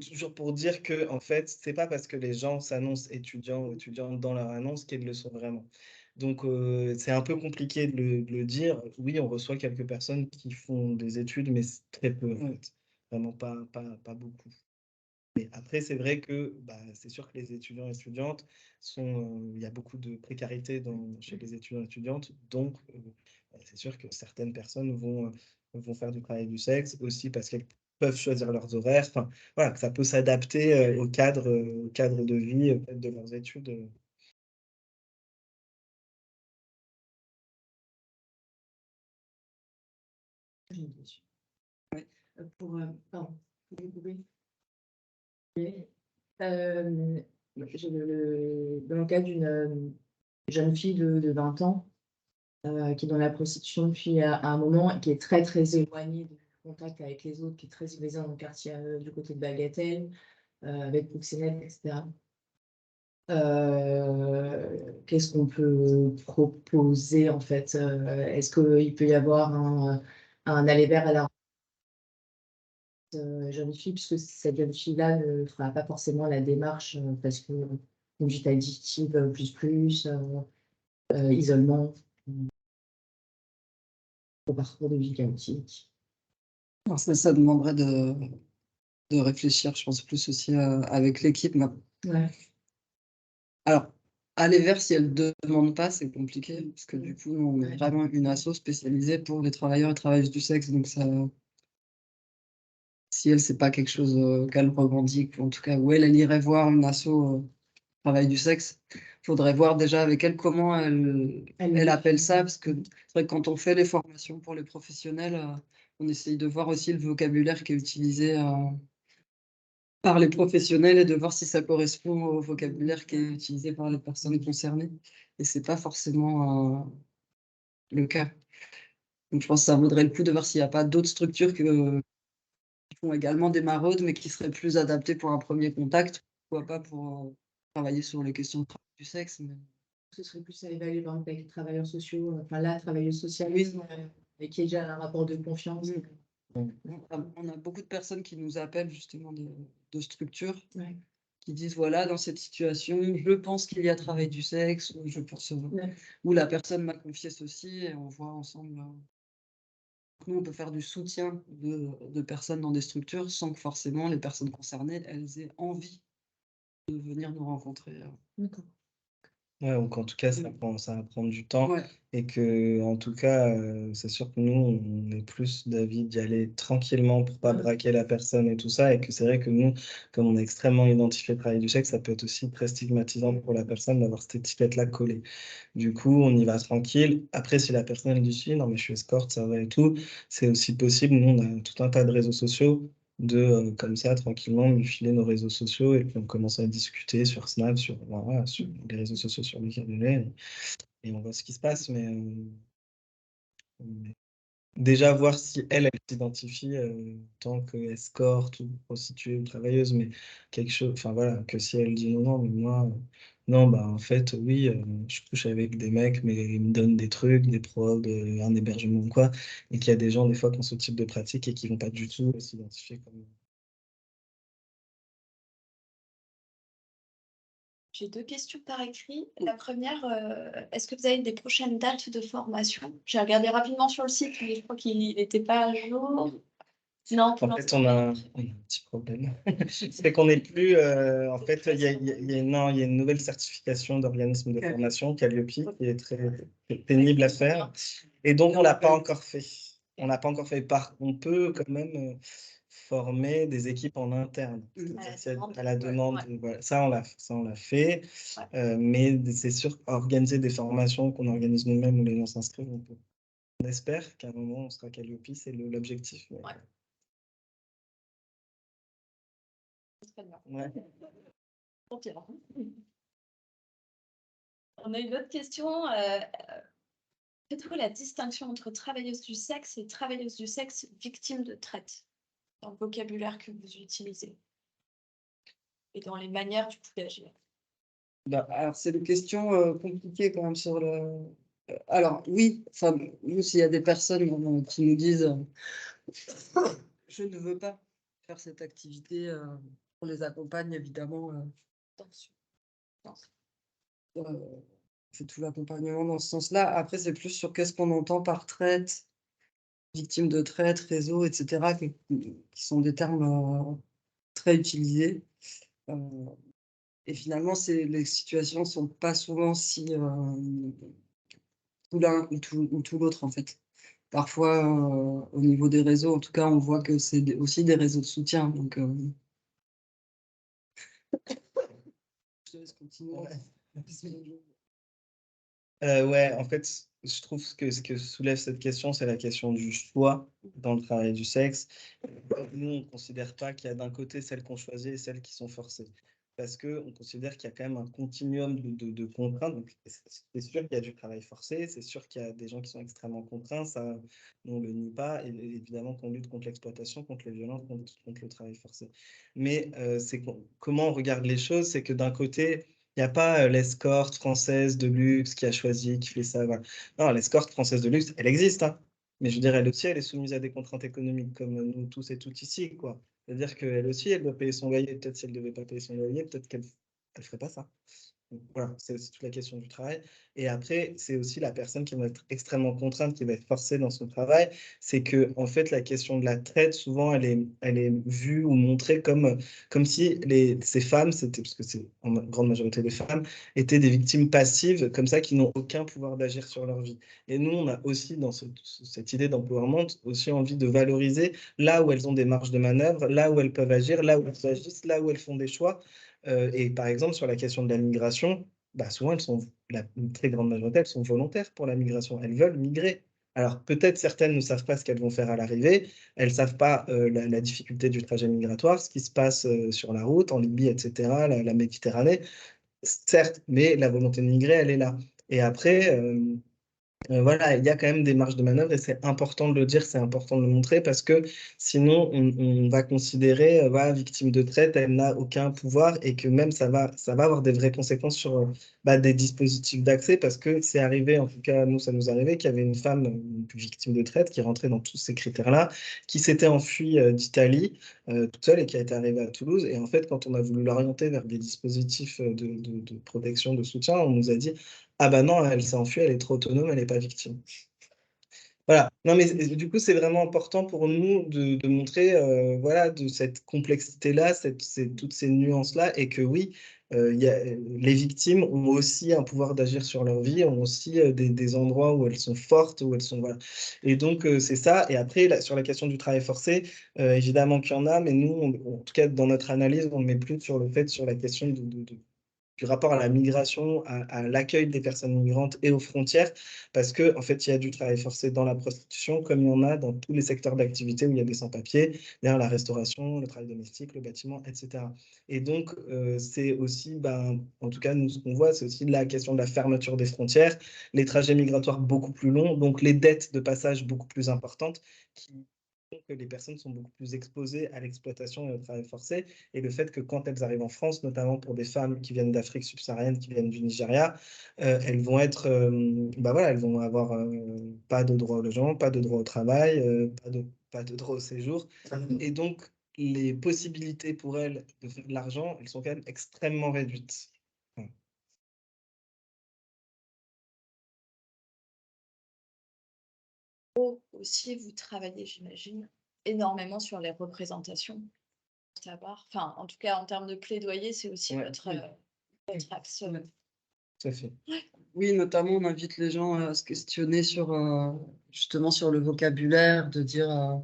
S2: toujours pour dire que, en fait, c'est pas parce que les gens s'annoncent étudiants ou étudiantes dans leur annonce qu'ils le sont vraiment. Donc, c'est un peu compliqué de le dire. Oui, on reçoit quelques personnes qui font des études, mais c'est très peu, en fait. Vraiment pas beaucoup. Mais après, c'est vrai que c'est sûr que les étudiants et étudiantes il y a beaucoup de précarité chez les étudiants et étudiantes. Donc, c'est sûr que certaines personnes vont faire du travail du sexe aussi parce qu'elles peuvent choisir leurs horaires. Enfin, voilà, que ça peut s'adapter au cadre de vie de leurs études.
S4: J'ai une question. Pardon, vous pouvez couper. Dans le cas d'une jeune fille de 20 ans qui est dans la prostitution depuis un moment et qui est très très éloignée du contact avec les autres, qui est très isolée dans le quartier du côté de Bagatelle, avec Proxénète, etc. Qu'est-ce qu'on peut proposer en fait? Est-ce qu'il peut y avoir un aller vers à la jeune fille, puisque cette jeune fille-là ne fera pas forcément la démarche parce que conduite addictive isolement, au parcours de vie chaotique.
S3: Alors ça demanderait de réfléchir, je pense, plus aussi avec l'équipe.
S4: Ouais.
S3: Alors, aller vers si elle ne demande pas, c'est compliqué, parce que du coup, nous, on est vraiment une asso spécialisée pour les travailleurs et travailleuses du sexe. Donc, ça, si elle, c'est pas quelque chose qu'elle revendique, ou en tout cas, où elle irait voir une asso travail du sexe, il faudrait voir déjà avec elle comment elle appelle ça, parce que c'est vrai que quand on fait les formations pour les professionnels, on essaye de voir aussi le vocabulaire qui est utilisé par les professionnels et de voir si ça correspond au vocabulaire qui est utilisé par les personnes concernées. Et c'est pas forcément le cas. Donc je pense que ça vaudrait le coup de voir s'il n'y a pas d'autres structures qui font également des maraudes, mais qui seraient plus adaptées pour un premier contact. Pourquoi pas pour travailler sur les questions de travail du sexe. Mais...
S4: Ce serait plus à évaluer par exemple avec les travailleurs sociaux, enfin la travailleuse sociale, et qui est déjà un rapport de confiance.
S3: On a beaucoup de personnes qui nous appellent justement de structures
S4: Ouais.
S3: qui disent voilà, dans cette situation, je pense qu'il y a travail du sexe, ou je pense ou la personne m'a confié ceci, et on voit ensemble. Nous, on peut faire du soutien de personnes dans des structures sans que forcément les personnes concernées, elles aient envie de venir nous rencontrer.
S4: D'accord.
S2: Ouais, donc en tout cas, ça va prendre du temps.
S3: Ouais.
S2: Et que, en tout cas, c'est sûr que nous, on est plus d'avis d'y aller tranquillement pour pas braquer la personne et tout ça. Et que c'est vrai que nous, comme on a extrêmement identifié le travail du sexe, ça peut être aussi très stigmatisant pour la personne d'avoir cette étiquette-là collée. Du coup, on y va tranquille. Après, si la personne elle dit si, non, mais je suis escorte, ça va et tout, c'est aussi possible. Nous, on a tout un tas de réseaux sociaux comme ça, tranquillement, lui filer nos réseaux sociaux et puis on commence à discuter sur Snap, voilà, sur les réseaux sociaux sur lesquels on est et on voit ce qui se passe. Mais déjà, voir si elle s'identifie tant qu'escorte ou prostituée ou travailleuse, mais quelque chose, enfin voilà, que si elle dit non, non, mais moi, non, bah en fait, oui, je couche avec des mecs, mais ils me donnent des trucs, des probes, un hébergement ou quoi, et qu'il y a des gens, des fois, qui ont ce type de pratique et qui vont pas du tout s'identifier comme.
S1: J'ai 2 questions par écrit. La première, est-ce que vous avez des prochaines dates de formation? J'ai regardé rapidement sur le site, mais je crois qu'il n'était pas à jour. Non, pour
S2: En fait,
S1: l'instant.
S2: on a un petit problème. C'est qu'on n'est plus. En fait, non, il y a une nouvelle certification d'organisme de
S3: Ok.
S2: formation, Calliope, qui est très pénible à faire. Et donc, on l'a pas encore fait. On l'a pas encore fait. On peut quand même former des équipes en interne. À la demande.
S1: Ouais.
S2: Voilà. Ça, on l'a fait.
S1: Ouais.
S2: Mais c'est sûr, organiser des formations qu'on organise nous-mêmes ou les gens s'inscrivent, on peut. On espère qu'à un moment, on sera Calliope, c'est l'objectif. Mais...
S1: Ouais. Très bien.
S2: Ouais.
S1: Ok. On a une autre question. Faites-vous la distinction entre travailleuse du sexe et travailleuse du sexe victime de traite dans le vocabulaire que vous utilisez et dans les manières du coup d'agir?
S3: Bah, alors, c'est une question compliquée quand même sur le. Alors, oui, enfin, nous, s'il y a des personnes qui nous disent je ne veux pas faire cette activité, on les accompagne évidemment.
S1: Attention.
S3: Euh, c'est tout l'accompagnement dans ce sens-là. Après, c'est plus sur qu'est-ce qu'on entend par traite, victime de traite, réseau, etc., qui sont des termes très utilisés. Et finalement, les situations ne sont pas souvent si tout l'un ou tout l'autre, en fait. Parfois, au niveau des réseaux, en tout cas, on voit que c'est aussi des réseaux de soutien. Donc, je te laisse continuer.
S2: Ouais, en fait, je trouve que ce que soulève cette question, c'est la question du choix dans le travail du sexe. Nous, on ne considère pas qu'il y a d'un côté celles qu'on choisit et celles qui sont forcées. Parce qu'on considère qu'il y a quand même un continuum de contraintes. Donc, c'est sûr qu'il y a du travail forcé, c'est sûr qu'il y a des gens qui sont extrêmement contraints, ça, on ne le nie pas. Et évidemment qu'on lutte contre l'exploitation, contre les violences, contre le travail forcé. Mais comment on regarde les choses, c'est que d'un côté, il n'y a pas l'escorte française de luxe qui a choisi, qui fait ça. Voilà. Non, l'escorte française de luxe, elle existe, hein. Mais je veux dire, elle aussi, elle est soumise à des contraintes économiques comme nous tous et toutes ici, quoi. C'est-à-dire qu'elle aussi, elle doit payer son loyer. Peut-être si elle ne devait pas payer son loyer, peut-être qu'elle ne ferait pas ça. Donc, voilà, c'est toute la question du travail. Et après, c'est aussi la personne qui va être extrêmement contrainte, qui va être forcée dans son travail. C'est que, en fait, la question de la traite, souvent, elle est vue ou montrée comme si ces femmes, parce que c'est en grande majorité des femmes, étaient des victimes passives, comme ça, qui n'ont aucun pouvoir d'agir sur leur vie. Et nous, on a aussi, dans cette idée d'empowerment, aussi envie de valoriser là où elles ont des marges de manœuvre, là où elles peuvent agir, là où elles agissent, là où elles font des choix. Et par exemple, sur la question de la migration, bah souvent, une très grande majorité, elles sont volontaires pour la migration. Elles veulent migrer. Alors, peut-être certaines ne savent pas ce qu'elles vont faire à l'arrivée. Elles ne savent pas la difficulté du trajet migratoire, ce qui se passe sur la route, en Libye, etc., la Méditerranée. Certes, mais la volonté de migrer, elle est là. Et après, voilà, il y a quand même des marges de manœuvre et c'est important de le dire, c'est important de le montrer parce que sinon on va considérer, voilà, victime de traite, elle n'a aucun pouvoir et que même ça va avoir des vraies conséquences sur des dispositifs d'accès parce que c'est arrivé, en tout cas nous ça nous est arrivé, qu'il y avait une femme une victime de traite qui rentrait dans tous ces critères-là, qui s'était enfuie d'Italie toute seule et qui a été arrivée à Toulouse et en fait quand on a voulu l'orienter vers des dispositifs de protection, de soutien, on nous a dit ah bah non, elle s'est enfuie, elle est trop autonome, elle n'est pas victime. Voilà. Non, mais du coup, c'est vraiment important pour nous de montrer voilà, de cette complexité-là, toutes ces nuances-là, et que oui, Les victimes ont aussi un pouvoir d'agir sur leur vie, ont aussi des endroits où elles sont fortes, où elles sont, voilà. Et donc, c'est ça. Et après, sur la question du travail forcé, évidemment qu'il y en a, mais nous, en tout cas, dans notre analyse, on met plus sur la question du rapport à la migration, à l'accueil des personnes migrantes et aux frontières, parce que en fait, il y a du travail forcé dans la prostitution, comme il y en a dans tous les secteurs d'activité où il y a des sans-papiers, derrière la restauration, le travail domestique, le bâtiment, etc. Et donc, c'est aussi, en tout cas, nous, ce qu'on voit, c'est aussi la question de la fermeture des frontières, les trajets migratoires beaucoup plus longs, donc les dettes de passage beaucoup plus importantes, qui font que les personnes sont beaucoup plus exposées à l'exploitation et au travail forcé. Et le fait que quand elles arrivent en France, notamment pour des femmes qui viennent d'Afrique subsaharienne, qui viennent du Nigeria, elles vont être, voilà, elles vont avoir pas de droit au logement, pas de droit au travail, pas de droit au séjour. Et donc, les possibilités pour elles de faire de l'argent, elles sont quand même extrêmement réduites. Voilà.
S1: Aussi, vous travaillez, j'imagine, énormément sur les représentations. Savoir. Enfin, en tout cas, en termes de plaidoyer, c'est aussi
S2: Ouais.
S1: votre axe.
S3: Ouais.
S2: Tout à fait.
S3: Oui, notamment, on invite les gens à se questionner sur, justement sur le vocabulaire, de dire,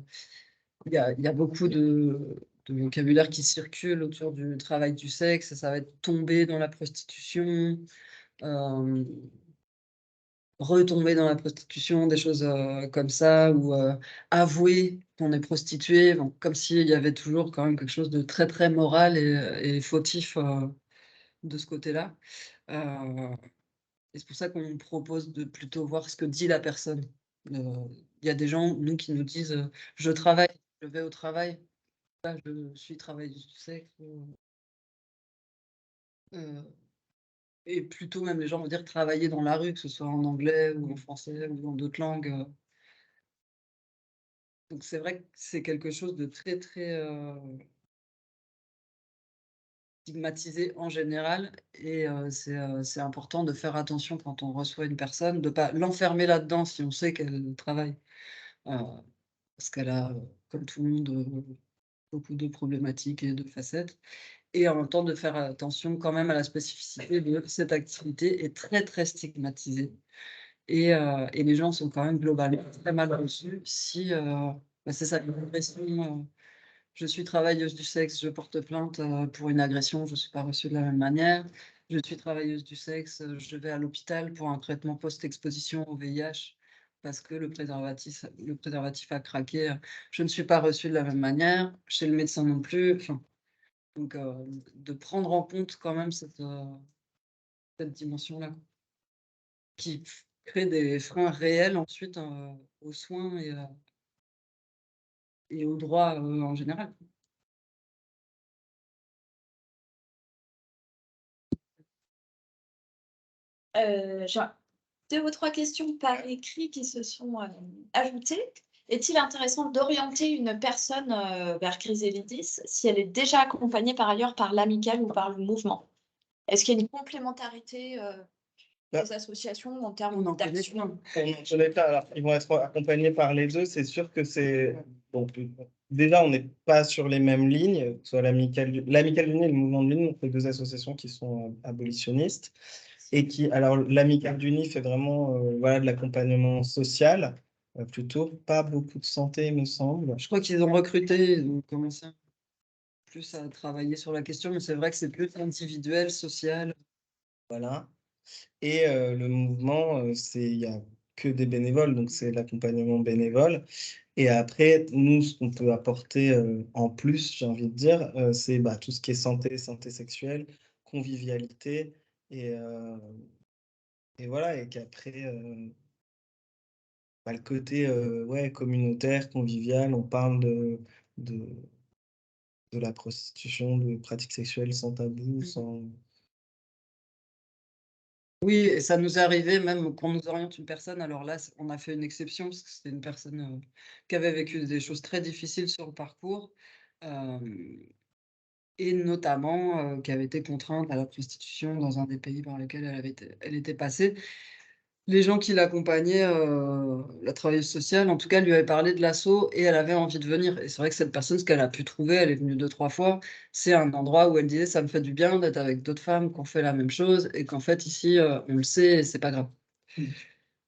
S3: il y a beaucoup de vocabulaire qui circule autour du travail du sexe, ça va être tomber dans la prostitution, retomber dans la prostitution, des choses comme ça, ou avouer qu'on est prostitué, bon, comme s'il y avait toujours quand même quelque chose de très très moral et fautif de ce côté-là. Et c'est pour ça qu'on propose de plutôt voir ce que dit la personne. Il y a des gens, nous, qui nous disent je travaille, je vais au travail, là, je suis travailleuse du sexe. Euh, et plutôt, même les gens vont dire travailler dans la rue, que ce soit en anglais ou en français ou dans d'autres langues. Donc, c'est vrai que c'est quelque chose de très, très stigmatisé en général. Et c'est important de faire attention quand on reçoit une personne, de ne pas l'enfermer là-dedans si on sait qu'elle travaille. Euh, Parce qu'elle a, comme tout le monde, beaucoup de problématiques et de facettes. Et en même temps, de faire attention quand même à la spécificité de cette activité est très, très stigmatisée. Et les gens sont quand même globalement très mal reçus si, c'est ça, une agression, je suis travailleuse du sexe, je porte plainte pour une agression, je ne suis pas reçue de la même manière. Je suis travailleuse du sexe, je vais à l'hôpital pour un traitement post-exposition au VIH parce que le préservatif a craqué. Je ne suis pas reçue de la même manière, chez le médecin non plus. Enfin, donc, de prendre en compte quand même cette dimension-là, quoi, qui crée des freins réels ensuite aux soins et aux droits en général.
S1: J'ai 2 ou 3 questions par écrit qui se sont ajoutées. Est-il intéressant d'orienter une personne vers Griselidis si elle est déjà accompagnée par ailleurs par l'amicale ou par le mouvement? Est-ce qu'il y a une complémentarité des associations en
S3: On
S1: termes
S3: en connaît
S1: d'action?
S3: plein.
S2: Alors, ils vont être accompagnés par les deux. C'est sûr que bon, déjà, on n'est pas sur les mêmes lignes, soit l'Amicale du Nid et le Mouvement de l'Île, donc les deux associations qui sont abolitionnistes. Alors, l'Amicale du Nid fait vraiment voilà, de l'accompagnement social, plutôt pas beaucoup de santé, il me semble.
S3: Je crois qu'ils ont recruté, ils ont commencé plus à travailler sur la question, mais c'est vrai que c'est plus individuel, social.
S2: Voilà. Et le mouvement, il n'y a que des bénévoles, donc c'est l'accompagnement bénévole. Et après, nous, ce qu'on peut apporter en plus, j'ai envie de dire, c'est tout ce qui est santé sexuelle, convivialité, et, euh, et voilà, et qu'après, le côté ouais, communautaire, convivial, on parle de, de la prostitution, de pratiques sexuelles sans tabou, sans...
S3: Oui, et ça nous est arrivé même qu'on nous oriente une personne. Alors là, on a fait une exception parce que c'était une personne qui avait vécu des choses très difficiles sur le parcours euh, et notamment qui avait été contrainte à la prostitution dans un des pays par lesquels elle était passée. les gens qui l'accompagnaient, la travailleuse sociale, en tout cas, lui avait parlé de l'asso et elle avait envie de venir. Et c'est vrai que cette personne, ce qu'elle a pu trouver, elle est venue 2-3 fois, c'est un endroit où elle disait: «Ça me fait du bien d'être avec d'autres femmes qui ont fait la même chose et qu'en fait ici, on le sait et c'est pas grave».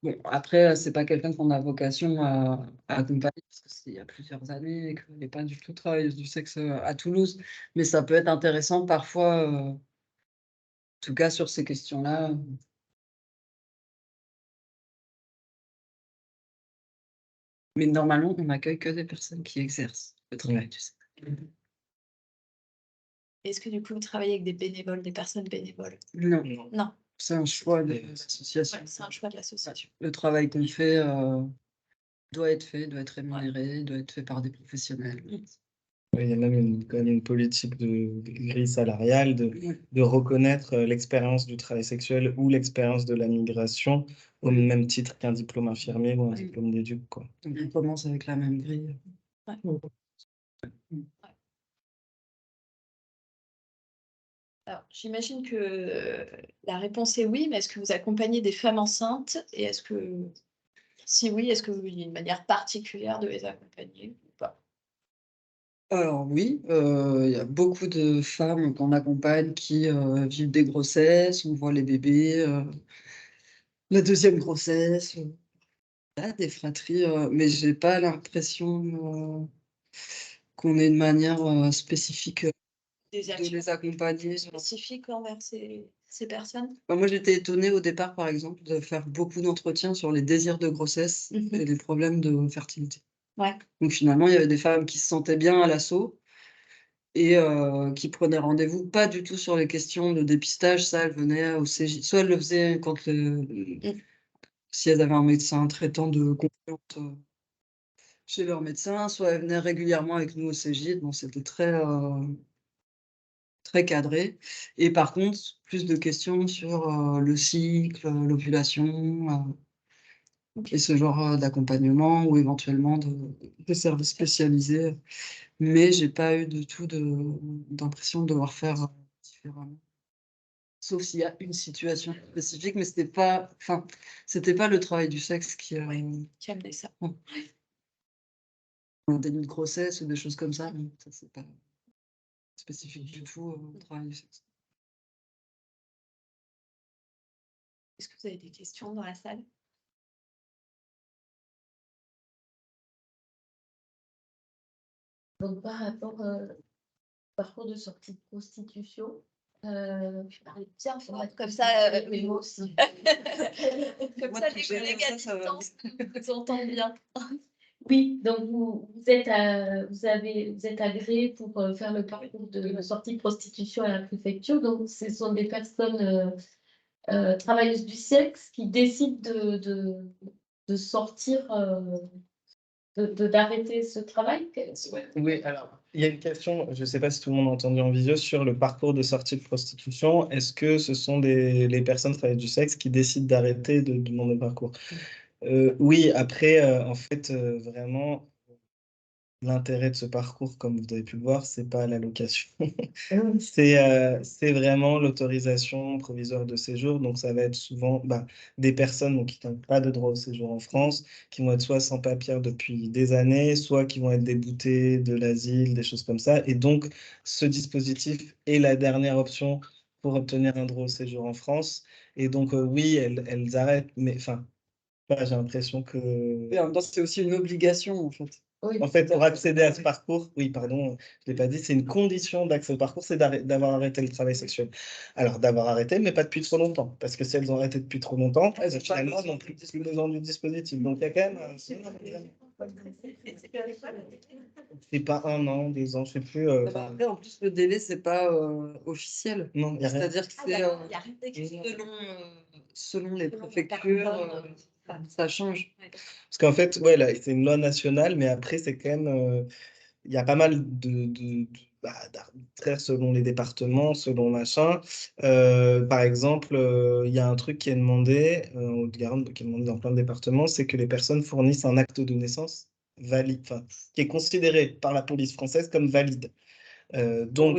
S3: Bon, après, c'est pas quelqu'un qu'on a vocation à accompagner parce que c'est il y a plusieurs années et qu'elle est pas du tout travailleuse du sexe, à Toulouse. Mais ça peut être intéressant parfois, en tout cas sur ces questions-là. Mais normalement, on n'accueille que des personnes qui exercent le travail du sexe.
S1: Est-ce que du coup, vous travaillez avec des bénévoles, des personnes bénévoles?
S3: Non,
S1: Non,
S3: c'est un choix de l'association.
S1: ouais, c'est un choix de l'association.
S3: Le travail qu'on fait, doit être fait, doit être rémunéré, doit être fait par des professionnels.
S2: Il y a même quand même une politique de grille salariale,
S3: Ouais.
S2: de reconnaître l'expérience du travail sexuel ou l'expérience de la migration au même titre qu'un diplôme infirmier ou un diplôme d'éduc, quoi.
S3: Donc on commence avec la même grille.
S1: Ouais. Alors, j'imagine que la réponse est oui, mais est-ce que vous accompagnez des femmes enceintes? Et est-ce que, si oui, est-ce que vous il y a une manière particulière de les accompagner ou pas?
S3: Alors oui, il y a beaucoup de femmes qu'on accompagne qui, vivent des grossesses, on voit les bébés, la deuxième grossesse, voilà, des fratries, mais j'ai pas l'impression, qu'on ait une manière, spécifique,
S1: Des
S3: de
S1: actions
S3: les accompagner.
S1: spécifiques envers ces personnes?
S3: Bah, moi, j'étais étonnée au départ, par exemple, de faire beaucoup d'entretiens sur les désirs de grossesse et les problèmes de fertilité.
S1: Ouais.
S3: Donc finalement, il y avait des femmes qui se sentaient bien à l'asso et qui prenaient rendez-vous pas du tout sur les questions de dépistage. Ça, elles venaient au CJ. Soit elles le faisaient quand si elles avaient un médecin traitant de confiance, chez leur médecin, soit elles venaient régulièrement avec nous au CJ. Bon, c'était très cadré et par contre, plus de questions sur, le cycle, l'ovulation, et ce genre, d'accompagnement ou éventuellement de services spécialisés. Mais j'ai pas eu du tout d'impression de devoir faire, différemment. Sauf s'il y a une situation spécifique, mais c'était pas le travail du sexe qui,
S1: Qui amenait ça?
S3: un déni de grossesse ou des choses comme ça, non, ça c'est pas spécifique du tout, au travail du sexe.
S1: Est-ce que vous avez des questions dans la salle?
S5: Donc, par rapport au parcours de sortie de prostitution, je parlais bien fort.
S1: Comme ça,
S5: oui, moi aussi.
S1: Comme
S3: Moi,
S1: ça,
S3: tout
S1: les
S3: seul,
S1: collègues à
S3: ça va.
S1: distance vous entendent bien.
S5: Oui, donc vous êtes agréé pour faire le parcours de sortie de prostitution à la préfecture. Donc, ce sont des personnes travailleuses du sexe qui décident de sortir, d'arrêter ce travail.
S2: Oui, alors, il y a une question, je ne sais pas si tout le monde a entendu en visio, sur le parcours de sortie de prostitution. Est-ce que ce sont les personnes travailleuses du sexe qui décident d'arrêter de demander le parcours? Oui, après, en fait, vraiment, l'intérêt de ce parcours, comme vous avez pu le voir, c'est pas l'allocation. C'est vraiment l'autorisation provisoire de séjour. Donc, ça va être souvent des personnes donc, qui n'ont pas de droit au séjour en France, qui vont être soit sans papiers depuis des années, soit qui vont être déboutées de l'asile, des choses comme ça. Et donc, ce dispositif est la dernière option pour obtenir un droit au séjour en France. Et donc, oui, elles arrêtent, mais enfin, j'ai l'impression que
S3: Et en même temps, c'est aussi une obligation, en fait.
S5: Oui.
S2: en fait, pour accéder à ce parcours, oui, pardon, je ne l'ai pas dit, c'est une condition d'accès au parcours, c'est d'avoir arrêté le travail sexuel. Alors, d'avoir arrêté, mais pas depuis trop longtemps. Parce que si elles ont arrêté depuis trop longtemps, elles finalement n'ont plus besoin du dispositif. Donc, il y a quand même. C'est pas 1 an, 2 ans, je ne sais plus.
S3: Après, en plus, le délai, c'est pas, officiel.
S2: Non, il n'y a rien.
S3: C'est-à-dire que c'est,
S1: Il y a rien d'écrit.
S3: selon les préfectures, ça change.
S2: Parce qu'en fait, ouais, là, c'est une loi nationale, mais après, c'est quand même. Il y a pas mal d'arbitraires selon les départements, selon machin. Par exemple, il y a un truc qui est demandé, au Haute-Garonne, qui est demandé dans plein de départements, c'est que les personnes fournissent un acte de naissance valide, enfin, qui est considéré par la police française comme valide. Donc,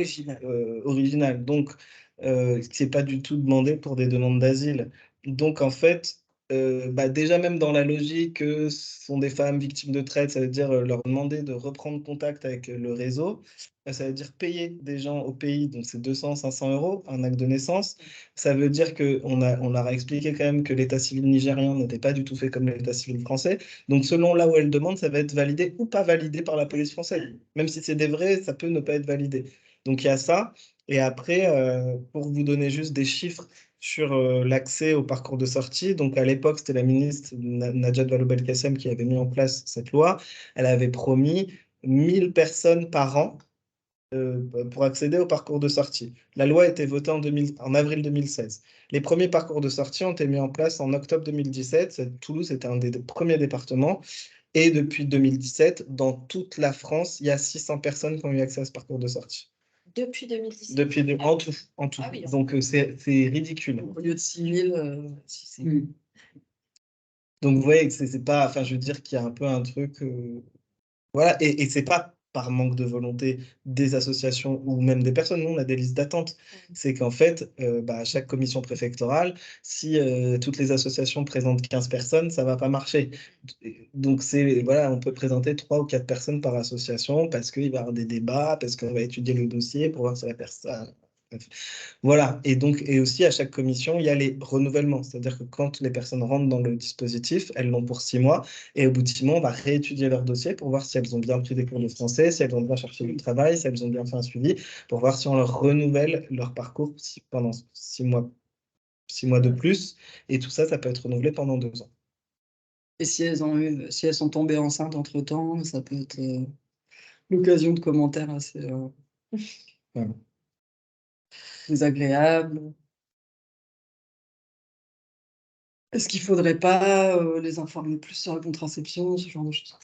S2: original. Donc, ce n'est pas du tout demandé pour des demandes d'asile. Donc, en fait, déjà même dans la logique que ce sont des femmes victimes de traite, ça veut dire leur demander de reprendre contact avec le réseau. Ça veut dire payer des gens au pays, donc c'est 200, 500 euros, un acte de naissance. Ça veut dire on leur a expliqué quand même que l'état civil nigérian n'était pas du tout fait comme l'état civil français. Donc selon là où elle demande, ça va être validé ou pas validé par la police française. Même si c'est des vrais, ça peut ne pas être validé. Donc il y a ça. Et après, pour vous donner juste des chiffres, sur l'accès au parcours de sortie. Donc, à l'époque, c'était la ministre Najat Vallaud-Belkacem qui avait mis en place cette loi. Elle avait promis 1000 personnes par an pour accéder au parcours de sortie. La loi a été votée en avril 2016. Les premiers parcours de sortie ont été mis en place en octobre 2017. Toulouse était un des premiers départements. Et depuis 2017, dans toute la France, il y a 600 personnes qui ont eu accès à ce parcours de sortie.
S1: Depuis 2017.
S2: En tout.
S1: Ah oui,
S2: Donc, c'est ridicule.
S3: Au lieu de 6 000,
S2: Donc, vous voyez que c'est pas, enfin, je veux dire qu'il y a un peu un truc, voilà, et c'est pas par manque de volonté des associations ou même des personnes, nous, on a des listes d'attente. C'est qu'en fait, à chaque commission préfectorale, si toutes les associations présentent 15 personnes, ça va pas marcher. Donc, voilà, on peut présenter 3 ou 4 personnes par association parce qu'il va y avoir des débats, parce qu'on va étudier le dossier pour voir si la personne. Voilà, et aussi à chaque commission, il y a les renouvellements, c'est-à-dire que quand les personnes rentrent dans le dispositif, elles l'ont pour 6 mois, et au bout de 6 mois, on va réétudier leur dossier pour voir si elles ont bien pris des cours de français, si elles ont bien cherché du travail, si elles ont bien fait un suivi, pour voir si on leur renouvelle leur parcours pendant 6 mois de plus, et tout ça, ça peut être renouvelé pendant 2 ans.
S3: Et si elles sont tombées enceintes entre-temps, ça peut être l'occasion de commentaires assez
S2: Voilà.
S3: désagréables. Est-ce qu'il ne faudrait pas les informer plus sur la contraception, ce genre de choses?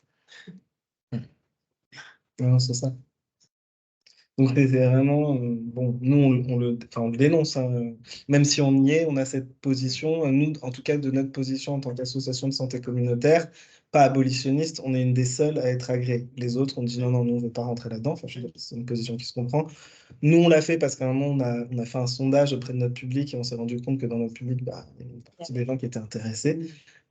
S2: Non, c'est ça. Donc c'est vraiment, bon, nous on le dénonce, hein. Même si on y est, on a cette position, nous en tout cas de notre position en tant qu'association de santé communautaire, pas abolitionniste, on est une des seules à être agréée. Les autres ont dit non, non, nous on ne veut pas rentrer là-dedans, enfin, je veux dire, c'est une position qui se comprend. Nous on l'a fait parce qu'à un moment on a fait un sondage auprès de notre public et on s'est rendu compte que dans notre public, il y a une partie des gens qui étaient intéressés,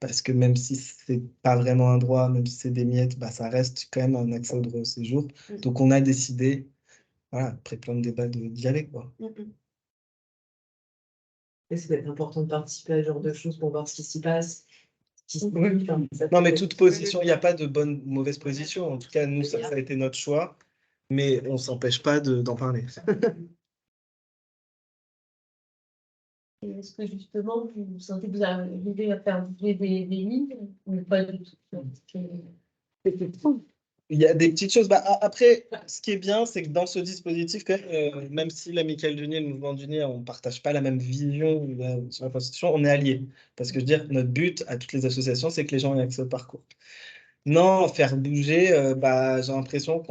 S2: parce que même si c'est pas vraiment un droit, même si c'est des miettes, ça reste quand même un accès au droit au séjour. Donc on a décidé, voilà, après plein de débats, d'y aller, quoi.
S4: Et ça peut être important de participer à ce genre de choses pour voir ce qui s'y passe.
S2: Non, mais toute position, il n'y a pas de bonne ou mauvaise position. En tout cas, nous, ça a été notre choix, mais on ne s'empêche pas d'en parler.
S5: Et est-ce que justement, vous sentez que vous arrivez à faire bouger des lignes ou pas du tout?
S2: Il y a des petites choses. Après, ce qui est bien, c'est que dans ce dispositif, quand même, même si l'Amicale du Nid et le Mouvement du Nid, on ne partage pas la même vision sur la Constitution, on est alliés. Parce que je veux dire, notre but à toutes les associations, c'est que les gens aient accès au parcours. Non, faire bouger, j'ai l'impression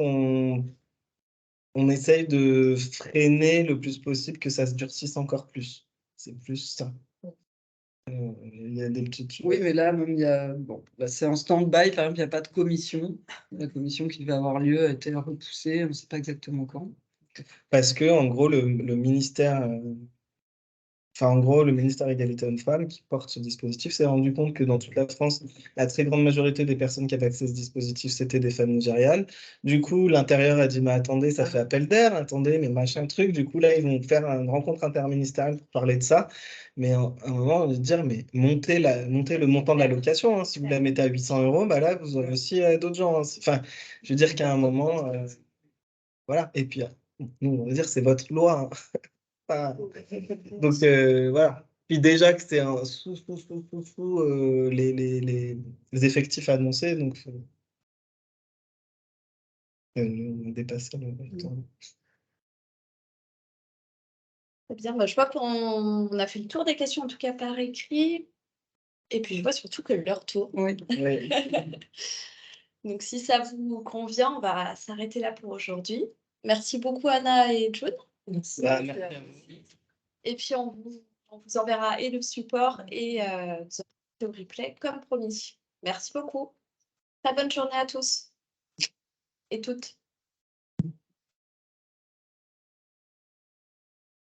S2: on essaye de freiner le plus possible que ça se durcisse encore plus. C'est plus ça. Il y a des petites choses.
S3: Oui, mais là, même, c'est en stand-by, par exemple, il n'y a pas de commission. La commission qui devait avoir lieu a été repoussée, on ne sait pas exactement quand.
S2: Parce que, en gros, le ministère, le ministère Égalité Hommes-Femmes qui porte ce dispositif s'est rendu compte que dans toute la France, la très grande majorité des personnes qui avaient accès à ce dispositif, c'était des femmes nigérianes. Du coup, l'intérieur a dit, mais attendez, ça fait appel d'air, attendez, mais machin truc. Du coup, là, ils vont faire une rencontre interministérielle pour parler de ça. Mais à un moment, on va se dire, mais montez le montant de la location, hein. Si vous la mettez à 800 euros, là, vous aurez aussi d'autres gens, hein. Enfin, je veux dire qu'à un moment, voilà. Et puis, nous, on va dire, c'est votre loi, hein. Donc voilà. Puis déjà que c'est un sous les effectifs annoncés, donc on a dépassé le temps.
S1: Très bien, je vois qu'on a fait le tour des questions, en tout cas par écrit. Et puis je vois surtout que l'heure tourne.
S3: Oui.
S1: Donc si ça vous convient, on va s'arrêter là pour aujourd'hui. Merci beaucoup Anna et June.
S4: Merci.
S2: Merci à vous.
S1: Et puis on vous enverra et le support et le replay comme promis. Merci beaucoup. Très bonne journée à tous et toutes.